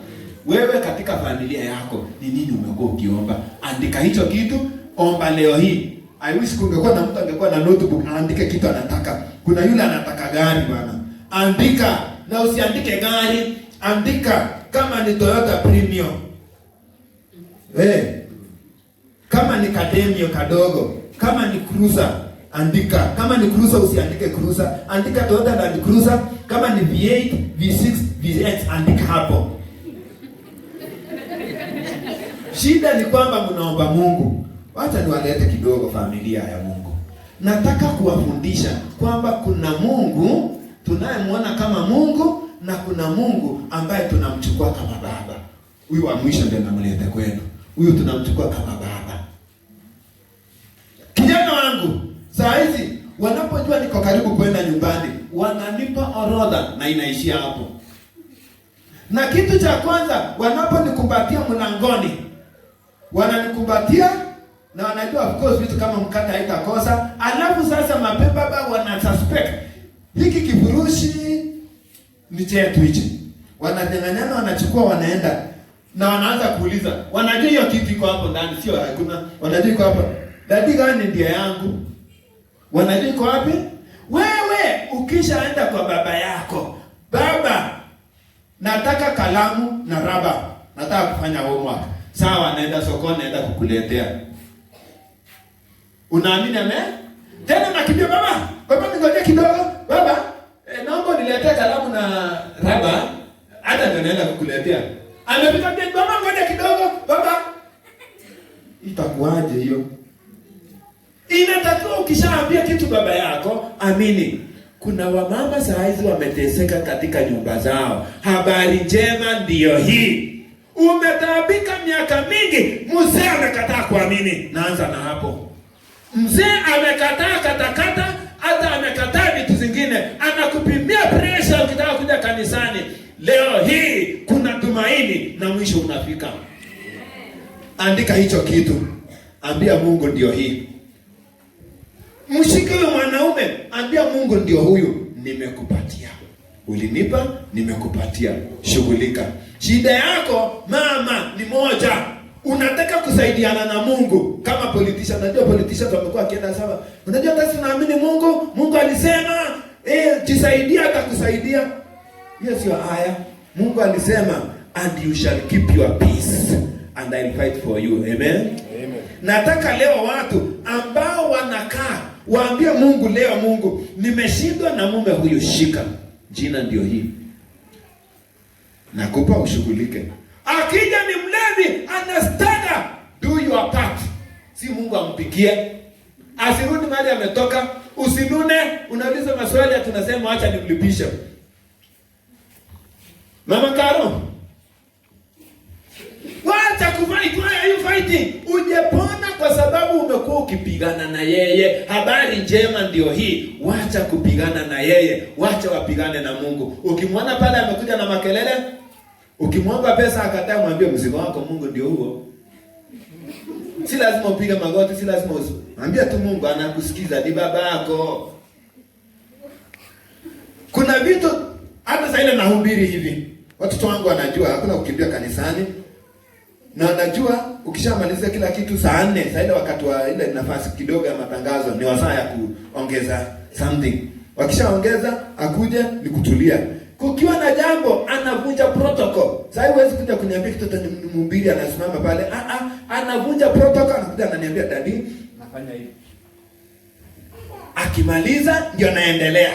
Wewe katika familia yako ni nini umekuwa ukiomba? Andika hicho kitu, omba leo hii. I wish kungekuwa na mtu angekuwa na notebook aandike kitu anataka. Kuna yule anataka gari bwana. Andika, na usiandike gari, andika kama ni Toyota Premium. Kama ni Cademio kadogo, kama ni Cruiser, andika. Kama ni Cruiser usiandike Cruiser, andika Toyota Land Cruiser. Kama ni V8, V6, V8 andika hapo. Shida ni kwamba mnaomba Mungu. Wacha niwalete kidogo familia ya Mungu. Nataka kuwafundisha kwamba kuna Mungu tunayemwona kama Mungu na kuna Mungu ambaye tunamchukua kama baba. Huyu wa mwisho ndiye namleta kwenu. Huyu tunamchukua kama baba. Kijana wangu, saa hizi wanapojua niko karibu kwenda nyumbani, wananipa orodha na inaishia hapo. Na kitu cha kwanza, wanaponikumbatia mlangoni, wananikumbatia na wanajua of course vitu kama mkate haitakosa. Alafu sasa mababa wana suspect hiki kifurushi ni chetu hichi. Wananyang'anyana, wanachukua, wanaenda na wanaanza kuuliza. Wanajua hiyo kitu iko hapo ndani, sio hakuna. Wanajua iko hapo. Dadi gani ndiye yangu? Wanajua iko wapi? Wewe ukishaenda kwa baba yako, baba, nataka kalamu na raba, nataka kufanya homework. Sawa, naenda sokoni, naenda kukuletea. Unaamini ame? Tena nakimbia, baba, baba ningoje kidogo, baba, naomba niletee kalamu na raba, hata ndio naenda kukuletea. Amepita mbele, baba ngoja kidogo, baba. Itakuaje hiyo? Inatakiwa ukishaambia kitu baba yako, amini. Kuna wamama saa hizi wameteseka katika nyumba zao. Habari njema ndiyo hii. Umetaabika miaka mingi, mzee amekataa kuamini. Naanza na hapo. Mzee amekataa katakata, hata amekataa vitu zingine. Anakupimia pressure ukitaka kuja kanisani. Leo hii kuna tumaini na mwisho unafika. Andika hicho kitu. Ambia Mungu ndio hii. Mshike huyo mwanaume, ambia Mungu ndio huyu, nimekupatia. Ulinipa, nimekupatia. Shughulika. Shida yako mama ni moja. Unataka kusaidiana na Mungu kama politician. Unajua politician wamekuwa akienda sawa. Unajua hata sinaamini Mungu. Mungu alisema, jisaidia atakusaidia. Hiyo sio haya. Mungu alisema, and you shall keep your peace and I'll fight for you. Amen. Amen. Nataka leo watu ambao wanakaa waambie Mungu leo, Mungu, nimeshindwa na mume huyu, shika. Jina ndio hii. Nakupa ushughulike. Akija ni mlevi, anastada, do your part. Si Mungu ampikie. Asirudi mahali ametoka, usinune, unauliza maswali ya tunasema acha nimlipisha. Mama Karo, wacha kufight, why are you fighting? Ujepona kwa sababu umekuwa ukipigana na yeye. Habari njema ndio hii. Wacha kupigana na yeye. Wacha wapigane na Mungu. Ukimwona pale amekuja na makelele, ukimwomba pesa akataa, mwambie mzigo wako Mungu ndio huo. Si lazima upige magoti, si lazima mwambie tu Mungu anakusikiza, ni baba yako. Kuna vitu hata sasa ile nahubiri hivi. Watoto wangu wanajua hakuna kukimbia kanisani. Na najua ukishamaliza kila kitu saa 4, sasa ile wakati wa ile nafasi kidogo ya matangazo ni wasaa ya kuongeza something. Wakishaongeza akuje ni kutulia. Kukiwa na jambo anavunja protocol. Sasa huwezi kuja kuniambia kitu tani mhubiri anasimama pale. Anavunja protocol, anakuja ananiambia dadi nafanya hivi. Akimaliza ndio naendelea.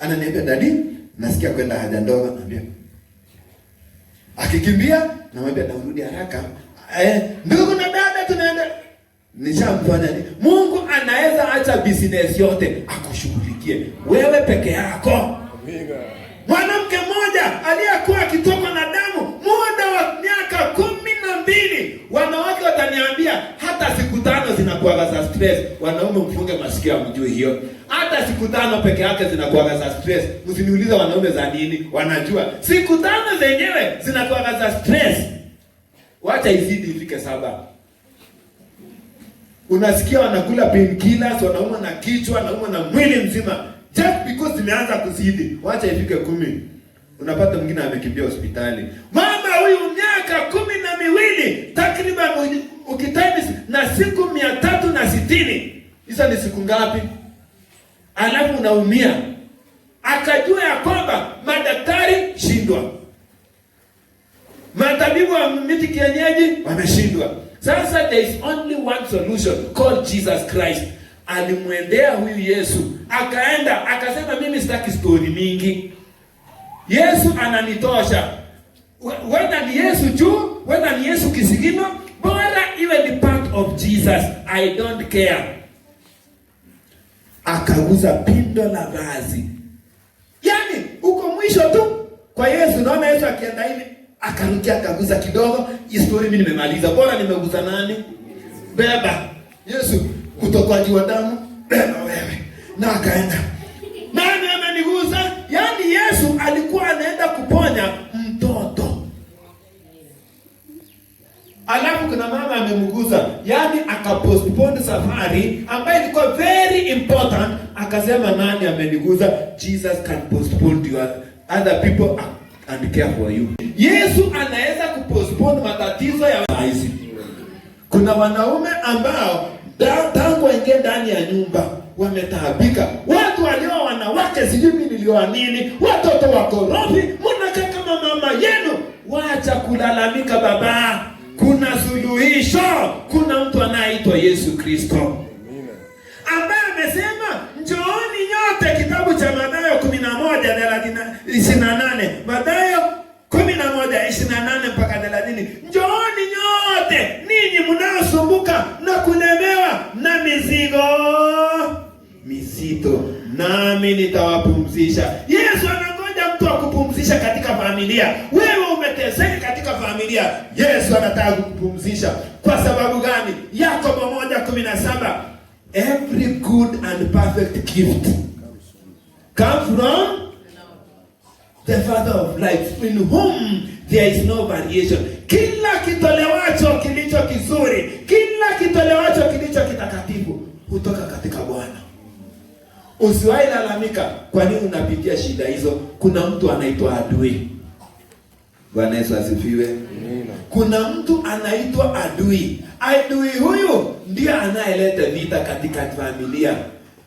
Ananiambia, dadi, nasikia kwenda haja ndogo. Anambia, akikimbia namwambia, narudi haraka. Ndugu na dada, tunaenda. Nishamfanya nini? Mungu anaweza acha business yote akushughulikie wewe peke yako. Amina. Mwanamke mmoja aliyekuwa akitokwa na damu muda wa miaka 12, wanawake wataniambia hata siku 5 zinakuwa za stress. Wanaume mfunge masikio mjue hiyo. Hata siku 5 peke yake zinakuwa za stress. Msiniulize wanaume za nini, wanajua. Siku 5 zenyewe zinakuwa za stress. Wacha izidi ifike 7. Unasikia wanakula painkillers, wanaumwa na kichwa, wanaumwa na mwili mzima. Just because zimeanza kuzidi, wacha ifike 10. Unapata mwingine amekimbia hospitali. Mama huyu miaka 12, takriban ukitimes na siku 360. Hizo ni siku ngapi? Alafu unaumia. Akajua ya kwamba madaktari shindwa. Matabibu wa miti kienyeji wameshindwa. Sasa there is only one solution called Jesus Christ. Alimwendea huyu Yesu, akaenda akasema, mimi sitaki story mingi. Yesu ananitosha. Whether ni Yesu juu, whether ni Yesu kisigino, bora iwe ni part of Jesus. I don't care. Akaguza pindo la vazi. Yaani uko mwisho tu kwa Yesu. Naona Yesu akienda hivi, akarukia akaguza kidogo. Story mimi nimemaliza. Bora nimeguza nani? Beba. Yesu, kutokwaji wa damu, beba wewe. Na akaenda. Nani ameniguza? Yaani Yesu alikuwa anaenda kuponya mtoto. Alafu kuna mama amemguza. Yaani akapostpone safari ambayo ilikuwa very important. Akasema, nani ameniguza? Jesus can postpone your other people and care for you. Yesu anaweza kupostpone matatizo ya maisha. Kuna wanaume ambao tangu waingie ndani ya nyumba wametaabika. Watu walioa wanawake sijui nilioa nini, watoto wakorofi, mnakaa kama mama yenu. Wacha kulalamika baba. Kuna suluhisho. Kuna mtu anaitwa Yesu Kristo. Ambaye amesema, njooni nyote, kitabu cha Mathayo 11:28. Mathayo 11:28 mpaka 30. Njooni nyote ninyi mnaosumbuka na kulemewa na mizigo mizito, nami nitawapumzisha. Yesu anangoja mtu akupumzisha katika familia. Wewe umeteseka katika familia, Yesu anataka kukupumzisha. Kwa sababu gani? Yakobo 1:17. Every good and perfect gift comes from the Father of lights, in whom there is no variation. Kila kitolewacho kilicho kizuri, kila kitolewacho kilicho kitakatifu hutoka katika Bwana. Usiwahi lalamika kwa nini unapitia shida hizo. Kuna mtu anaitwa adui. Bwana Yesu asifiwe. Kuna mtu anaitwa adui. Adui huyu ndiye anayeleta vita katika familia.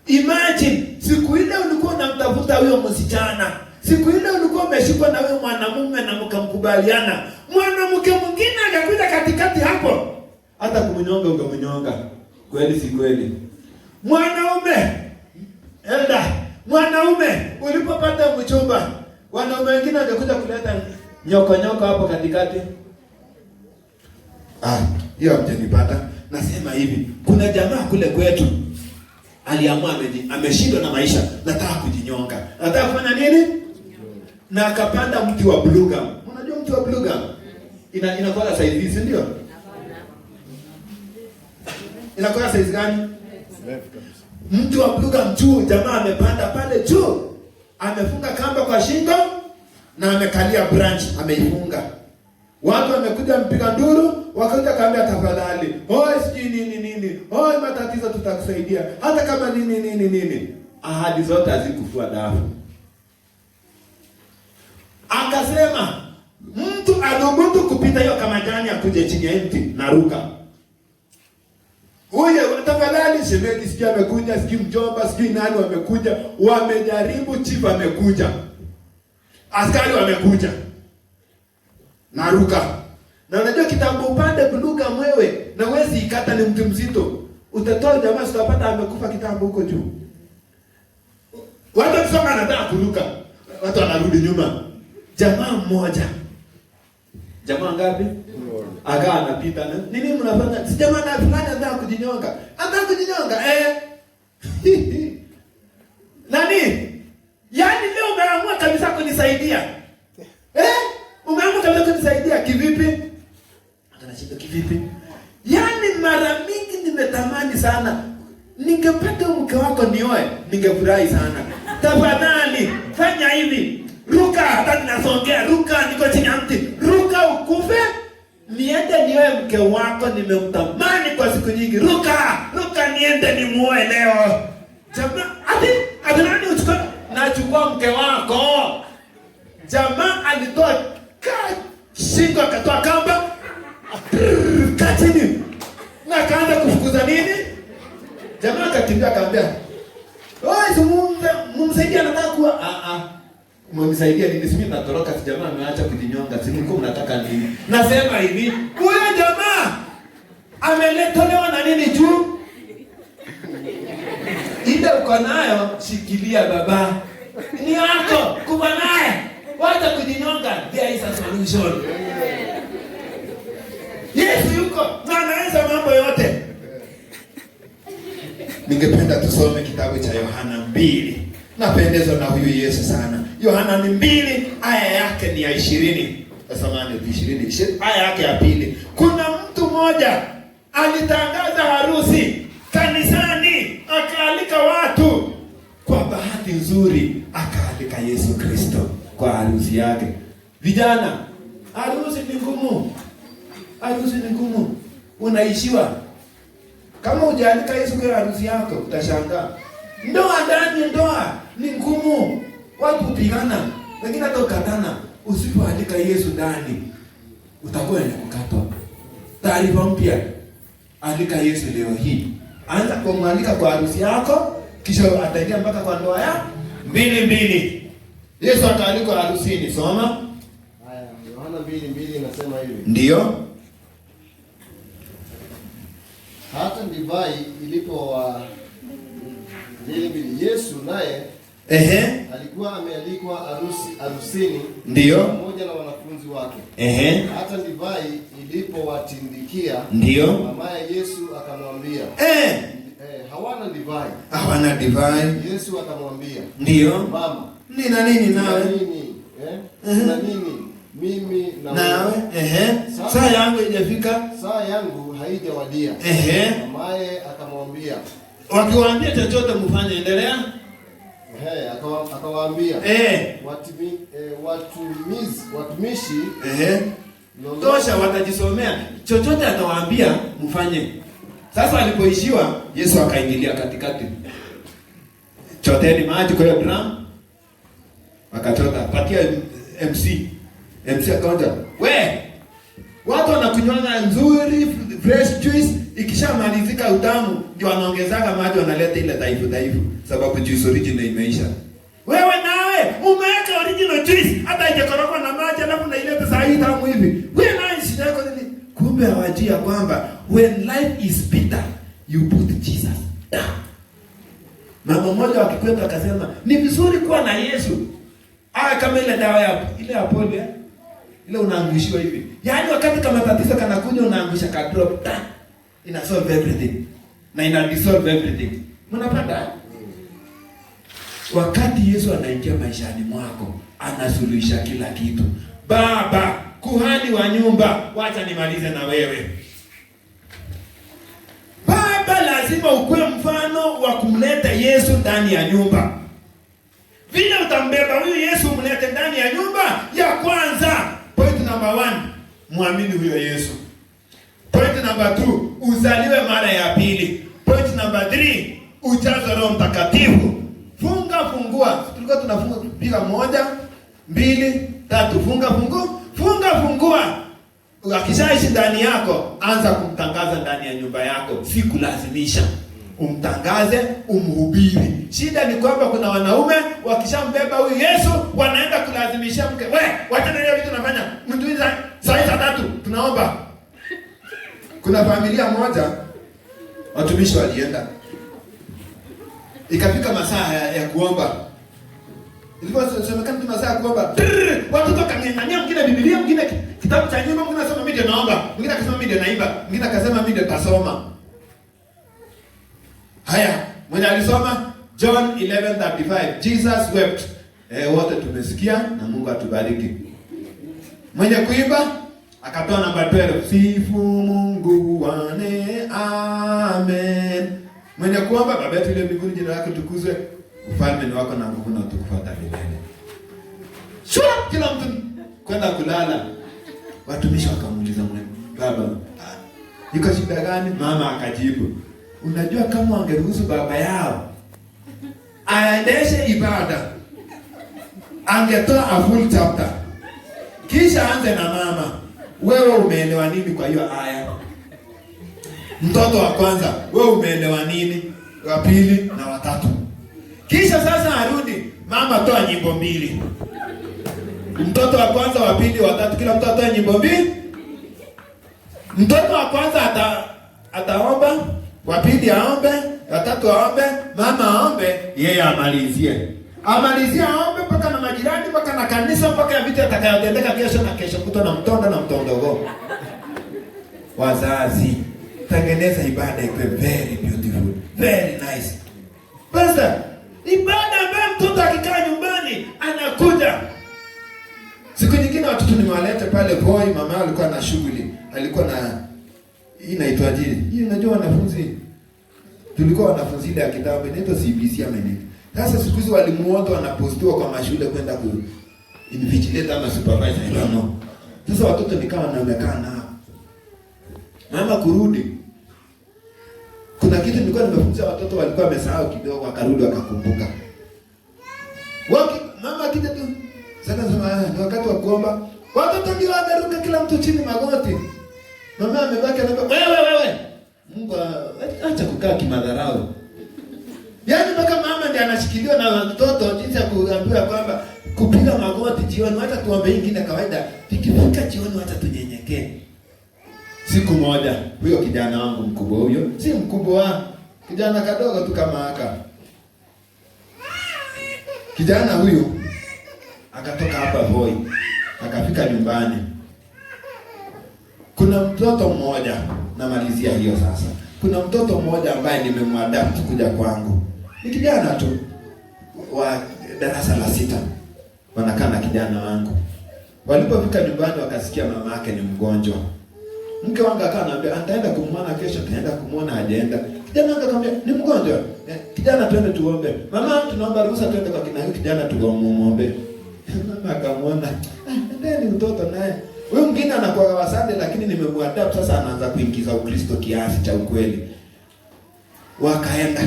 Imagine, siku ile ulikuwa unamtafuta huyo msichana. Siku ile ulikuwa umeshikwa na huyo mwanamume na mkamkubaliana. Mwanamke mwingine akakuja katikati hapo. Hata kumnyonga ungemnyonga. Kweli si kweli? Mwanaume ulipopata mchumba, wanaume wengine wakakuja kuleta nyoko hapo katikati. Hiyo mtanipata. Nasema hivi, kuna jamaa kule kwetu aliamua ameshindwa na maisha, nataka kujinyonga. Nataka kufanya nini? Na akapanda mti wa blue gum. Unajua mti wa blue gum? Inakuwa size hizi ndio? Inakuwa size gani? Mti wa blue gum juu, jamaa amepanda pale juu. Amefunga kamba kwa shingo na amekalia branch, ameifunga. Watu wamekuja mpiga nduru, wakaja kaambia tafadhali. Sijui nini. Matatizo tutakusaidia. Hata kama nini. Ahadi zote hazikufua dafu. Akasema, mtu adhubutu kupita hiyo kama jani akuje chini ya mti na ruka. Huyo tafadhali, shemeji sijui amekuja, sijui mjomba, sijui nani wamekuja, wamejaribu, chief amekuja. Askari wamekuja. Naruka. Na unajua kitambo upande buluga mwewe na wezi ikata ni mtu mzito. Utatoa jamaa utapata amekufa kitambo huko juu. Watu wakisoma anataka kuruka. Watu wanarudi nyuma. Jamaa mmoja. Jamaa ngapi? Aka anapita. Nini mnafanya? Si jamaa na fulani anataka kujinyonga. Anataka kujinyonga. Nani? Yaani leo umeamua kabisa kunisaidia. Umeamua kabisa kunisaidia kivipi? Atanashika kivipi? Yaani mara mingi nimetamani sana. Ningepata mke wako nioe, ningefurahi sana. Tafadhali fanya hivi. Ruka, hata ninasongea, ruka niko chini ya mti. Ruka ukufe. Niende nioe mke wako, nimemtamani kwa siku nyingi. Ruka niende nimuoe leo. Jamaa, ati nani uchukua? Nachukua mke wako. Jamaa alitoa shingo akatoa kamba. Katini. Na kaanza kufukuza nini? Jamaa akakimbia akamwambia, mumsaidia anataka kuwa mumsaidia nini? Simi natoroka, si jamaa ameacha kujinyonga. Si mko mnataka nini? Nasema hivi, huyo jamaa ameletolewa na nini juu? Ile uko nayo shikilia baba. Ni yako, kuwa naye. Wacha kujinyonga, there is a solution. Yesu yuko, na anaweza mambo yote. Ningependa tusome kitabu cha Yohana 2. Napendezwa na huyu Yesu sana. Yohana 2 aya yake ni ya 20. Samahani, 20. Aya yake ya 2. Kuna mtu mmoja alitangaza harusi kanisani, akaalika watu. Kwa bahati nzuri akaalika Yesu Kristo kwa harusi yake. Vijana, harusi ni ngumu. Harusi ni ngumu. Unaishiwa. Kama hujaalika Yesu kwa harusi yako, utashangaa. Ndoa ndani ndoa ni ngumu. Watu hupigana, wengine hata ukatana. Usipoalika Yesu ndani, utakuwa ni kukatwa. Taarifa mpya. Alika Yesu leo hii. Anza kumwalika kwa harusi yako, kisha ataingia mpaka kwa ndoa ya 2. Yesu akaalikwa harusini. Soma. Haya, Yohana 2:2 inasema hivi. Ndio. Hata divai ilipowa Yesu naye alikuwa amealikwa harusini, ndio, pamoja na wanafunzi wake. Hata divai ilipowatindikia, ndio, mamaye Yesu akamwambia, hawana divai. Yesu akamwambia, ndio, mama, nina nini nawe? Nina nini mimi nawe? Saa yangu haijafika. Saa yangu haijawadia. Mamaye akamwambia, wakiwaambia chochote mfanye, endelea. Akawaambia, watumishi tosha, watajisomea. Chochote atawaambia mfanye. Sasa alipoishiwa, Yesu akaingilia katikati. Choteni maji kwa drum. Wakachota, patia MC akaonja. Watu wanakunywa nzuri fresh juice, ikishamalizika utamu ndio wanaongezaka maji, wanaleta ile dhaifu sababu juice original imeisha. Wewe nawe umeweka original juice hata haijakorogwa na maji, alafu unaileta saa hii tamu hivi. Wewe nawe shida yako nini? Kumbe hawajui kwamba when life is bitter you put Jesus down. Mama mmoja wa Kikwetu akasema ni vizuri kuwa na Yesu. Kama ile dawa ya ile apole ile unaangushiwa hivi. Yaani wakati kama tatizo kanakuja unaangusha ka drop. Ina solve everything. Na ina dissolve everything. Mnapata? Wakati Yesu anaingia maishani mwako, anasuluhisha kila kitu. Baba, kuhani wa nyumba, wacha nimalize na wewe. Baba lazima ukue mfano wa kumleta Yesu ndani ya nyumba. Vile utambeba huyu Yesu umlete ndani ya nyumba, ya kwanza, point number 1, muamini huyo Yesu. Point number 2, uzaliwe mara ya pili. Point number 3, ujazwe Roho Mtakatifu. Fungua. Tulikuwa tunafunga kupiga 1, 2, 3. Fungua. Ukishaishi ndani yako, anza kumtangaza ndani ya nyumba yako. Si kulazimisha. Umtangaze, umhubiri. Shida ni kwamba kuna wanaume wakishambeba huyu Yesu wanaenda kulazimisha mke. Wacha ndio vitu tunafanya. Mtu saa 3 tunaomba. Kuna familia moja watumishi walienda. Ikafika masaa ya kuomba. Iliposemekana tunasaa kuomba, watoto wakang'ang'ania, mwingine Biblia, mwingine kitabu cha nyimbo, mwingine anasema mimi ndio naomba, mwingine akasema mimi ndio naimba, mwingine akasema mimi ndio tasoma. Haya, mwenye alisoma John 11:35, Jesus wept. Wote tumesikia na Mungu atubariki. Mwenye kuimba akatoa namba 12, sifu Mungu wane, amen. Mwenye kuomba, Baba yetu uliye mbinguni, jina lako tukuzwe, ufalme ni wako na nguvu na utukufu hata milele. Shua kila mtu kwenda kulala. Watumishi wakamuuliza baba, iko shida gani? Mama akajibu, unajua kama wangeruhusu baba yao aendeshe ibada, angetoa a full chapter. Kisha anze na mama, wewe umeelewa nini kwa hiyo aya? Mtoto wa kwanza, wewe umeelewa nini? Wa pili na watatu. Kisha sasa arudi, mama toa nyimbo mbili. Mtoto wa kwanza, wa pili, wa tatu, kila mtu atoe nyimbo mbili. Mtoto wa kwanza ataomba, wa pili aombe, wa tatu aombe, mama aombe, yeye amalizie. Amalizie aombe mpaka na majirani, mpaka na kanisa, mpaka ya vitu atakayotendeka kesho na kesho kutwa na mtonda na mtondogo. Wazazi, tengeneza ibada iwe very beautiful, very nice. Basta, ibada ambayo mtoto akikaa nyumbani anakuja. Siku nyingine watoto nimewaleta pale boy, mama alikuwa na shughuli. Alikuwa na hii inaitwa jini. Hii unajua wanafunzi. Tulikuwa wanafunzi ile ya kitabu inaitwa CBC ama nini. Sasa siku hizo walimu wote wanapostiwa kwa mashule kwenda ku invigilate ama supervise, I don't know. Sasa watoto nikawa naonekana nao. Mama kurudi. Kuna kitu nilikuwa nimefunza watoto, walikuwa wamesahau kidogo, wakarudi wakakumbuka. Mama akija tu sasa sema ni wakati wa kuomba. Watoto ndio wameruka kila mtu chini magoti. Mama amebaki anambia wewe. Mungu acha kukaa kimadharau. Yaani mpaka mama ndiye anashikiliwa na watoto jinsi ya kuambiwa kwamba kupiga magoti jioni, hata tuombe ingine kawaida. Ikifika jioni hata tunyenyekee. Siku moja huyo kijana wangu mkubwa, huyo si mkubwa, kijana kadogo tu kama haka. Kijana huyo akatoka hapa Voi, akafika nyumbani. Kuna mtoto mmoja, namalizia hiyo sasa. Kuna mtoto mmoja ambaye nimemwadapt kuja kwangu. Ni kijana tu wa darasa la 6. Wanakaa na kijana wangu. Walipofika nyumbani wakasikia mama yake ni mgonjwa. Mke wangu akaniambia ataenda kumwona kesho, ataenda kumwona hajaenda. Kijana wangu akamwambia ni mgonjwa. Kijana twende tuombe. Mama tunaomba ruhusa twende kwa kina kijana tuombe. Mama akamwona. Ndani mtoto naye. Huyu mwingine anakuwa wasande lakini nimemwadapt sasa anaanza kuingiza Ukristo kiasi cha ukweli. Wakaenda.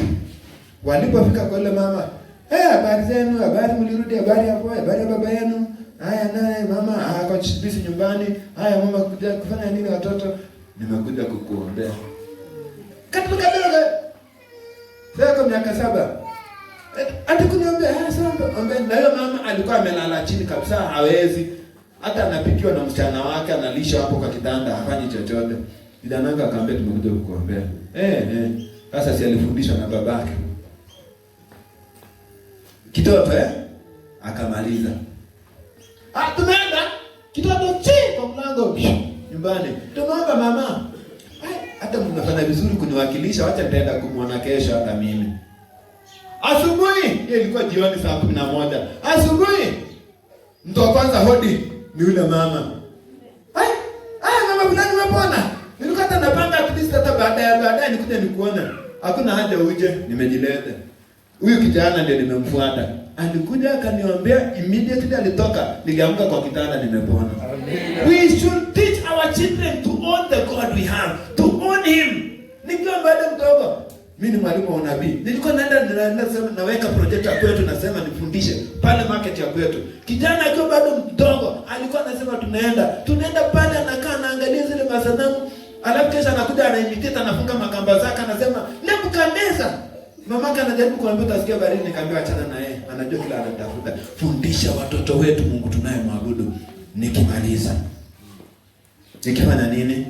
Walipofika kwa ile mama, habari zenu, habari mlirudi, habari hapo, habari ya baba yenu. Haya naye mama ako busy nyumbani. Haya mama kuja kufanya nini watoto? Nimekuja kukuombea. Kadogo. Sasa miaka 7. Atakuniombea, sasa ombe. Na hiyo mama alikuwa amelala chini kabisa, hawezi. Hata anapikiwa na msichana wake, analisha hapo kwa kitanda, hafanyi chochote. Kijana wangu akamwambia tumekuja kukuombea. Sasa si alifundishwa na babake. Kitoto akamaliza. Tumeenda kitoto kwa mlango nyumbani. Tunaomba mama. Hata mnafanya vizuri kuniwakilisha, acha nitaenda kumwona kesho hata mimi. Asubuhi, hiyo ilikuwa jioni saa 11. Asubuhi mtu wa kwanza hodi ni yule mama. Mama fulani umepona? Nilikuwa hata napanga at least hata baadaye nikuja nikuona. Hakuna haja uje, nimejileta. Huyu kijana ndiye nimemfuata. Alikuja akaniombea, immediately alitoka, niliamka kwa kitanda nimepona. We should teach our children to own the God we have, to own him. Nikiwa bado mdogo, mimi ni mwalimu wa unabii. Nilikuwa nasema naweka project ya kwetu, nasema nifundishe pale market ya kwetu. Kijana akiwa bado mdogo, alikuwa anasema tunaenda pale, anakaa anaangalia zile masanamu, alafu kesho anakuja anaimitate, anafunga makamba zake, anasema Nebukadneza. Mamaka anajaribu kuambia utasikia baridi, nikamwambia achana na yeye. Anajua kila anatafuta. Fundisha watoto wetu Mungu tunayemwabudu. Nikimaliza. Nikifanya nini?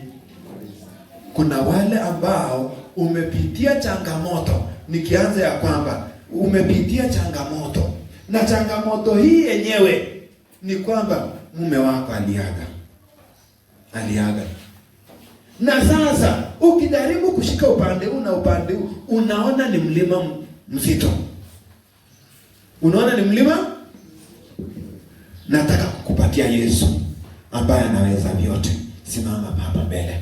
Kuna wale ambao umepitia changamoto. Nikianza ya kwamba umepitia changamoto. Na changamoto hii yenyewe ni kwamba mume wako aliaga. Na sasa ukijaribu kushika upande huu na upande huu, unaona ni mlima mzito. Unaona ni mlima? Nataka kukupatia Yesu ambaye anaweza vyote. Simama hapa mbele.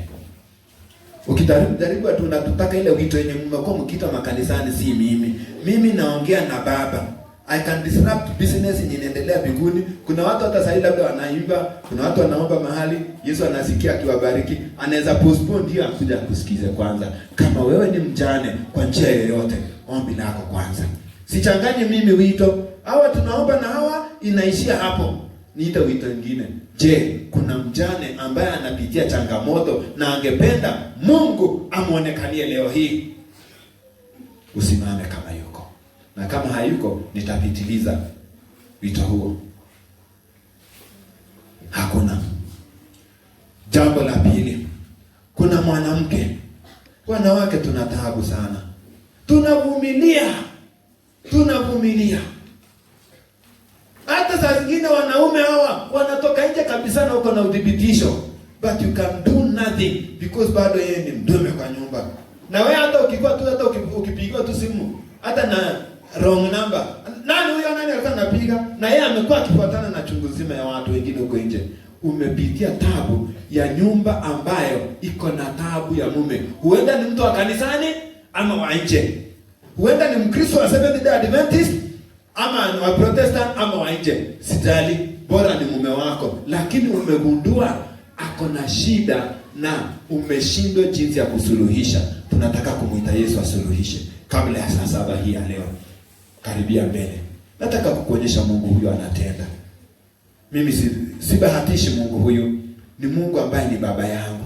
Ukijaribu tunataka ile wito yenye mmekuwa mkiita makanisani, si mimi. Mimi naongea na Baba. I can disrupt business yenye inaendelea mbinguni. Kuna watu hata sasa labda wanaimba, kuna watu wanaomba mahali, Yesu anasikia akiwabariki, anaweza postpone ndio akuja kusikize kwanza. Kama wewe ni mjane kwa njia yoyote, ombi lako kwanza. Sichanganye mimi wito. Hawa tunaomba na hawa inaishia hapo. Niita wito mwingine. Je, kuna mjane ambaye anapitia changamoto na angependa Mungu amuonekanie leo hii? Usimame kama yuko. Na kama hayuko, nitapitiliza wito huo. Hakuna. Jambo la pili. Kuna mwanamke. Wanawake tuna taabu sana. Tunavumilia. Hata saa zingine wanaume hawa wanatoka nje kabisa na uko na udhibitisho, but you can do nothing because bado yeye ni mdume kwa nyumba. Na wewe hata ukikuwa tu, hata ukipigiwa tu simu hata na wrong number, nani alikuwa anapiga, na yeye amekuwa akifuatana na chungu zima ya watu wengine huko nje. Umepitia tabu ya nyumba ambayo iko na tabu ya mume. Huenda ni mtu wa kanisani ama wa nje. Huenda ni Mkristo wa Seventh Day Adventist ama ni wa Protestant ama wa nje. Sijali, bora ni mume wako. Lakini umegundua ako na shida na umeshindwa jinsi ya kusuluhisha. Tunataka kumuita Yesu asuluhishe kabla ya saa 7 hii ya leo. Karibia mbele. Nataka kukuonyesha Mungu huyu anatenda. Mimi sibahatishi Mungu huyu. Ni Mungu ambaye ni baba yangu.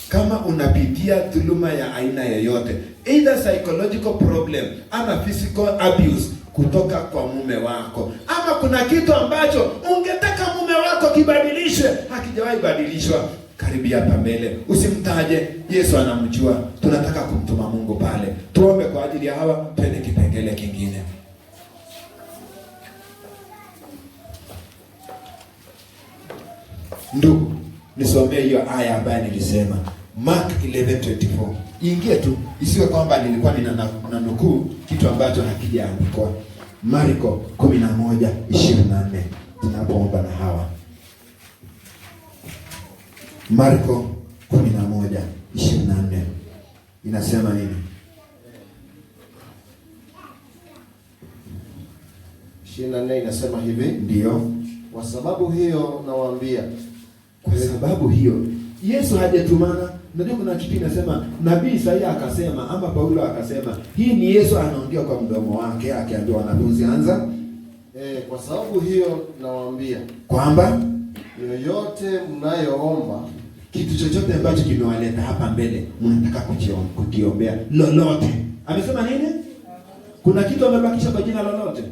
Kama unapitia dhuluma ya aina yoyote, either psychological problem ama physical abuse kutoka kwa mume wako, ama kuna kitu ambacho ungetaka mume wako kibadilishwe, hakijawahi badilishwa, karibia hapa mbele. Usimtaje, Yesu anamjua. Tunataka kumtuma Mungu pale. Tuombe kwa ajili ya hawa, twende kipengele kingine. Ndugu, nisomee hiyo aya ambayo nilisema. Mark 11:24. Ingie tu, isiwe kwamba nilikuwa ninanukuu kitu ambacho hakijaandikwa. Marko 11:24. Tunapoomba na hawa. Marko 11:24. Inasema nini? 24 inasema hivi. Ndio. Kwa sababu hiyo nawaambia. Kwa sababu hiyo Yesu hajatumana. Ndio kuna kitu inasema Nabii Isaya akasema ama Paulo akasema, hii ni Yesu anaongea kwa mdomo wake akiambia wanafunzi anza. Kwa sababu hiyo nawaambia kwamba yoyote mnayoomba, kitu chochote ambacho kimewaleta hapa mbele mnataka kukiombea lolote. Amesema nini? Kuna kitu amebakisha kwa jina lolote.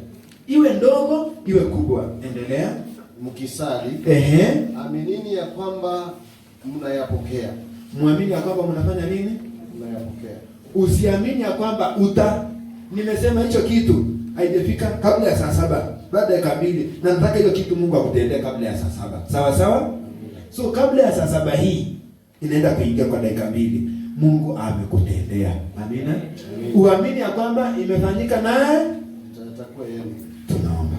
Iwe ndogo, iwe kubwa. Endelea. Mkisali, aminini ya kwamba mnayapokea. Muamini ya kwamba mnafanya nini? Mnayapokea. Usiamini ya kwamba nimesema hicho kitu haijafika kabla ya saa 7, baada ya kabili, na nataka hiyo kitu Mungu akutendee kabla ya saa 7. Sawa sawa? So kabla ya saa 7 hii inaenda kuingia kwa dakika 2. Mungu amekutendea. Amina. Uamini ya kwamba imefanyika naye itakuwa yeye. Tunaomba.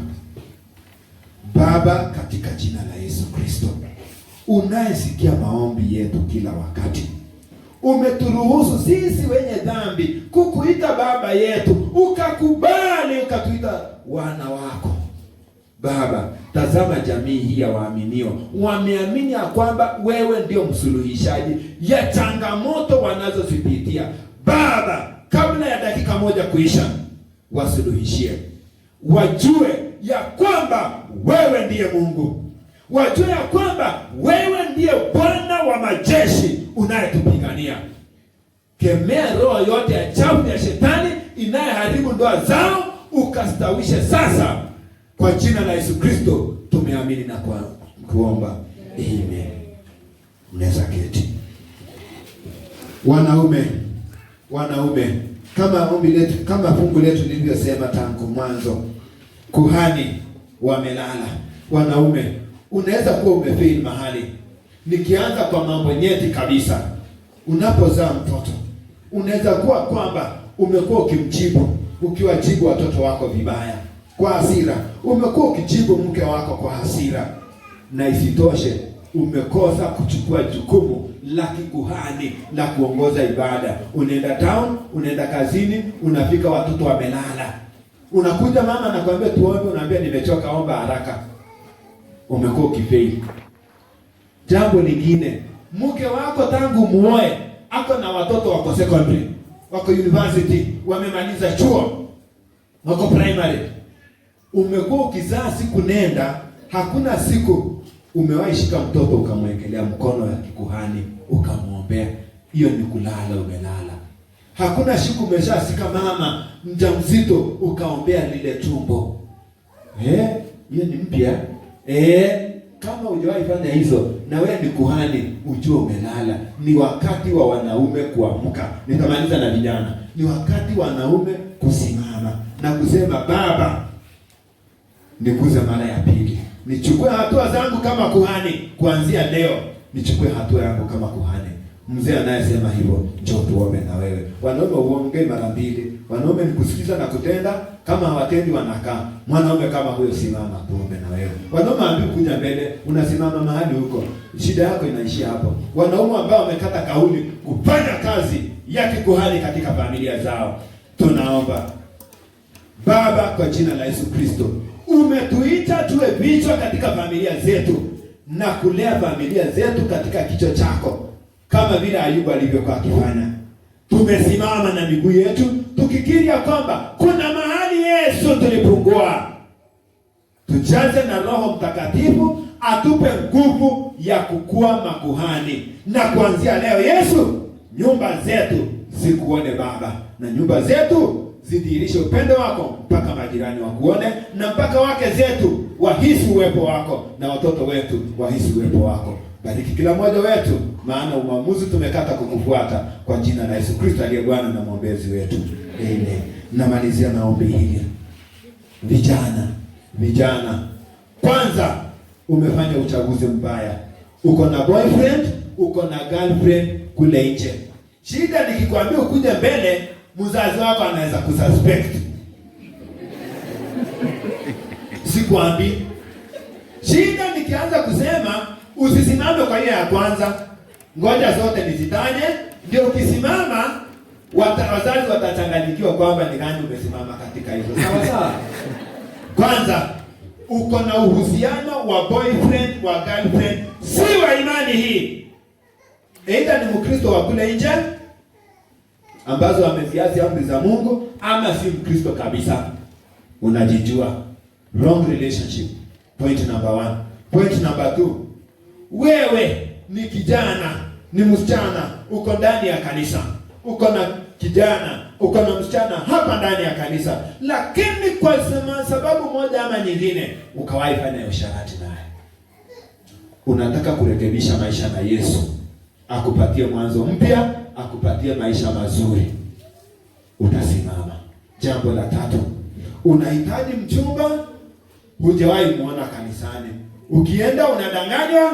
Baba, katika jina la Yesu Kristo, unayesikia maombi yetu kila wakati, umeturuhusu sisi wenye dhambi kukuita baba yetu, ukakubali ukatuita wana wako. Baba, tazama jamii hii ya waaminio, wameamini ya kwamba wewe ndio msuluhishaji ya changamoto wanazozipitia. Baba, kabla ya dakika 1 kuisha, wasuluhishie. Wajue ya kwamba wewe ndiye Mungu. Wajue ya kwamba wewe ndiye Bwana wa majeshi unayetupigania. Kemea roho yote ya chafu ya shetani inayeharibu ndoa zao, ukastawishe sasa. Kwa jina la Yesu Kristo tumeamini na kuomba. Amen. Mnaweza keti. Wanaume, kama ombi letu, kama fungu letu lilivyosema tangu mwanzo, kuhani wamelala. Wanaume, unaweza kuwa umefail mahali. Nikianza kwa mambo nyeti kabisa, unapozaa mtoto, unaweza kuwa kwamba umekuwa ukiwajibu watoto wako vibaya, kwa hasira. Umekuwa ukijibu mke wako kwa hasira, na isitoshe umekosa kuchukua jukumu la kikuhani la kuongoza ibada. Unaenda town, unaenda kazini, unafika watoto wamelala. Unakuja mama anakuambia tuombe, unaambia nimechoka, omba haraka. Umekuwa ukifail. Jambo lingine, mke wako tangu muoe ako na watoto wako secondary, wako university, wamemaliza chuo, wako primary. Umekuwa ukizaa siku nenda, hakuna siku umewahi shika mtoto ukamwekelea mkono ya kikuhani ukamwombea. Hiyo ni kulala, umelala. Hakuna siku umeshashika mama mjamzito ukaombea lile tumbo. Hiyo ni mpya. Kama hujawahi fanya hizo na wewe ni kuhani, ujue umelala. Ni wakati wa wanaume kuamka. Nitamaliza na vijana. Ni wakati wa wanaume kusimama na kusema, Baba, nikuze mara ya pili. Nichukue hatua zangu kama kuhani. Kuanzia leo nichukue hatua yangu kama kuhani. Mzee anayesema hivyo, njoo tuombe na wewe. Wanaume uongee mara mbili. Wanaume ni kusikiza na kutenda. Kama hawatendi wanakaa. Mwanaume kama huyo, simama tuombe na wewe. Wanaume ambi kuja mbele, unasimama mahali huko. Shida yako inaishia hapo. Wanaume ambao wamekata kauli kufanya kazi ya kikuhani katika familia zao, tunaomba Baba, kwa jina la Yesu Kristo, umetuita tuwe vichwa katika familia zetu na kulea familia zetu katika kichwa chako, kama vile Ayubu alivyokuwa akifanya. Tumesimama na miguu yetu tukikiri ya kwamba kuna mahali Yesu tulipungua. Tujaze na Roho Mtakatifu atupe nguvu ya kukua makuhani, na kuanzia leo Yesu, nyumba zetu zikuone Baba, na nyumba zetu zidhihirishe upendo wako mpaka majirani wakuone, na mpaka wake zetu wahisi uwepo wako, na watoto wetu wahisi uwepo wako. Bariki kila mmoja wetu, maana uamuzi tumekata kukufuata, kwa jina la Yesu Kristo aliye Bwana na mwombezi wetu. Amen. Namalizia na ombi hili. Vijana, kwanza umefanya uchaguzi mbaya. Uko na boyfriend, uko na girlfriend kule nje. Shida nikikwambia ukuje mbele, mzazi wako anaweza kususpect. Sikwambi. Shida nikianza kusema usisimame kwa hiyo ya kwanza, ngoja zote nizitanye, ndio ukisimama wazazi watachanganyikiwa kwamba ni gani umesimama katika hizo. Sawa. Kwanza, uko na uhusiano wa boyfriend wa girlfriend, si wa imani hii. Aidha ni Mkristo wa kule nje ambazo ameziasi amri za Mungu, ama si Mkristo kabisa. Unajijua. Wrong relationship. Point number 1. Point number 2. Wewe ni kijana, ni msichana, uko ndani ya kanisa. Uko na kijana, uko na msichana hapa ndani ya kanisa, lakini kwa sababu moja ama nyingine ukawahi fanya usharati naye. Unataka kurekebisha maisha na Yesu akupatie mwanzo mpya, akupatie maisha mazuri. Utasimama. Jambo la 3. Unahitaji mchumba, hujawahi muona kanisani. Ukienda unadanganywa.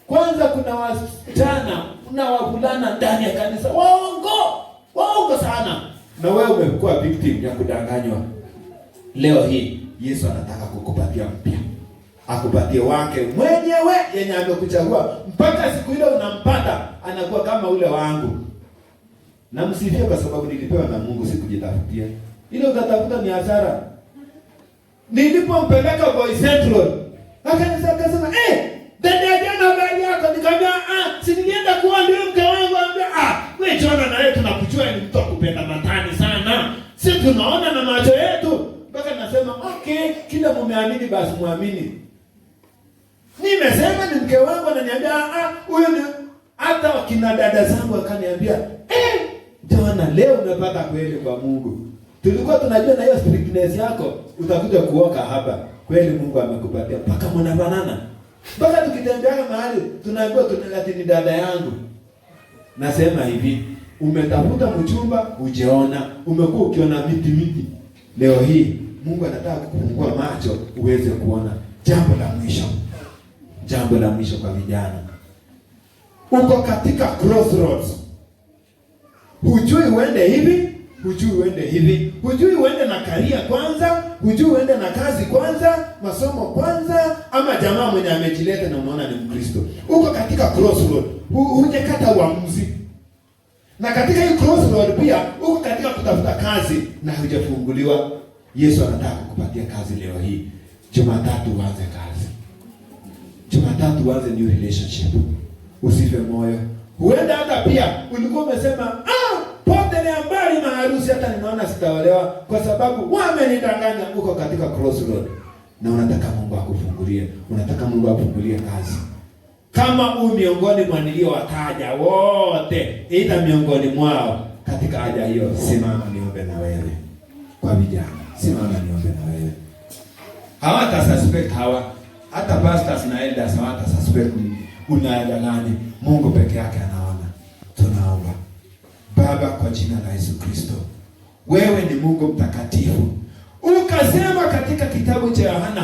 Kwanza kuna wasichana na wavulana ndani ya kanisa waongo sana, na wewe umekuwa victim ya kudanganywa. Leo hii Yesu anataka kukupatia mpya, akupatie wake mwenyewe yenye amekuchagua. Mpaka siku ile unampata anakuwa kama ule wangu. Na msifie kwa sababu nilipewa na Mungu, sikujitafutia. Ile utatafuta ni hasara. Nilipompeleka Boy Central, akasema dada jana habari yako, nikamwambia si nilienda kuambia mke wangu, ambia wewe Jona, na wewe tunakujua ni mtu akupenda matani sana. Sisi tunaona na macho yetu. Mpaka nasema okay, kila mumeamini basi muamini. Nimesema ni mke wangu, ananiambia huyo ni, hata kina dada zangu akaniambia Jona, leo umepata kweli kwa Mungu. Tulikuwa tunajua na hiyo strictness yako utakuja kuoka hapa. Kweli Mungu amekupatia mpaka mnafanana. Mpaka tukitembea mahali tunaambiwa tunalati ni dada yangu. Nasema hivi, umetafuta mchumba hujaona, umekuwa ukiona miti. Leo hii Mungu anataka kufungua macho uweze kuona. Jambo la mwisho kwa vijana. Uko katika crossroads. Hujui uende hivi, hujui uende hivi. Hujui uende na karia kwanza, hujui uende na kazi kwanza, masomo kwanza, ama jamaa mwenye amejileta na unaona ni Mkristo. Uko katika crossroad. Hujakata uamuzi. Na katika hii crossroad pia uko katika kutafuta kazi na hujafunguliwa. Yesu anataka kukupatia kazi leo hii. Jumatatu uanze kazi. Jumatatu uanze new relationship. Usife moyo. Huenda hata pia ulikuwa umesema, potelea mbali na harusi, hata ninaona sitaolewa kwa sababu wamenidanganya. Uko katika crossroad na unataka Mungu akufungulie. Unataka Mungu akufungulie kazi. Kama miongoni mwa niliowataja wote, ita miongoni mwao katika haja hiyo, simama niombe na wewe. Kwa vijana, simama niombe na wewe. Hawata suspect hata pastors na elders hawata suspect una haja gani. Mungu peke yake anaona. Tunaomba. Baba, kwa jina la Yesu Kristo, wewe ni Mungu mtakatifu. Ukasema katika kitabu cha Yohana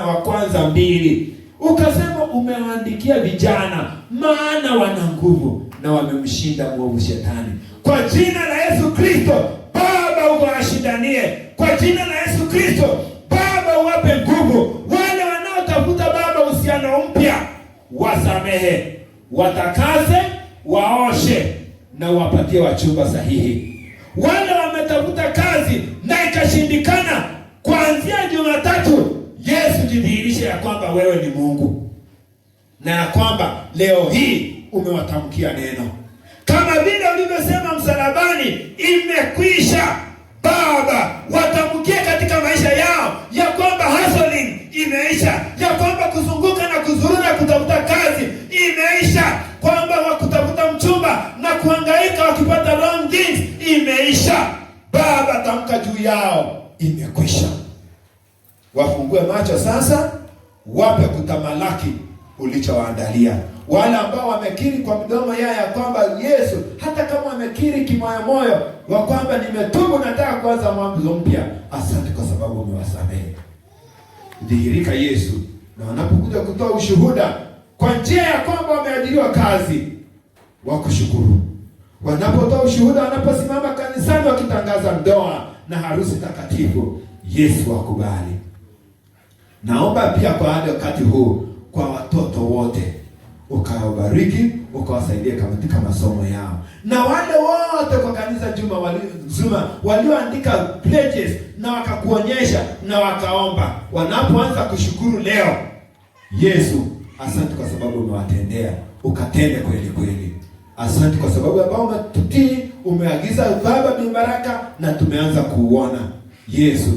wa kwanza 2, ukasema umewaandikia vijana maana wana nguvu na wamemshinda mwovu shetani. Kwa jina la Yesu Kristo, Baba, uwashindanie. Kwa jina la Yesu Kristo, Baba, uwape nguvu. Wale wanaotafuta Baba uhusiano mpya, wasamehe, watakaze, waoshe na uwapatie wachumba sahihi. Wale wametafuta kazi na ikashindikana, kuanzia Jumatatu, Yesu jidhihirishe ya kwamba wewe ni Mungu, na ya kwamba leo hii umewatamkia neno kama vile ulivyosema msalabani, imekwisha. Baba, watamkie katika maisha yao ya kwamba hustling imeisha, ya kwamba kuzunguka na kuzurura kutafuta kazi imeisha, kwamba wakutafuta mchumba na kuhangaika wakipata wrong things imeisha. Baba, tamka juu yao, imekwisha. Wafungue macho sasa, wape kutamalaki ulichowaandalia. Wale ambao wamekiri kwa mdomo yao ya kwamba Yesu, hata kama wamekiri kimoyo wa kwamba nimetubu, nataka kuanza mwanzo mpya, asante kwa sababu umewasamehe. Dhihirika Yesu, na wanapokuja kutoa ushuhuda kwa njia ya kwamba wameajiriwa kazi, wakushukuru. Wanapotoa ushuhuda, wanaposimama kanisani wakitangaza ndoa na harusi takatifu, Yesu wakubali. Naomba pia kwa wakati huu kwa watoto wote, ukawabariki, ukawasaidia katika masomo yao. Na wale wote kwa kanisa Juma walioandika pledges na wakakuonyesha na wakaomba, wanapoanza kushukuru leo, Yesu, asante kwa sababu umewatendea, ukatende kweli kweli. Asante kwa sababu ambao umetutii, umeagiza Baba ni baraka na tumeanza kuuona. Yesu,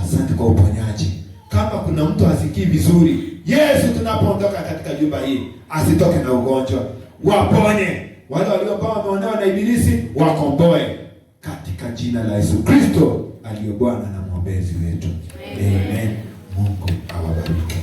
asante kwa uponyaji. Kama kuna mtu hasikii vizuri, Yesu, tunapoondoka katika jumba hii, asitoke na ugonjwa. Waponye wale waliokuwa wameonewa na ibilisi, wakomboe katika jina la Yesu Kristo aliye Bwana na mwombezi wetu. Amen. Mungu awabariki.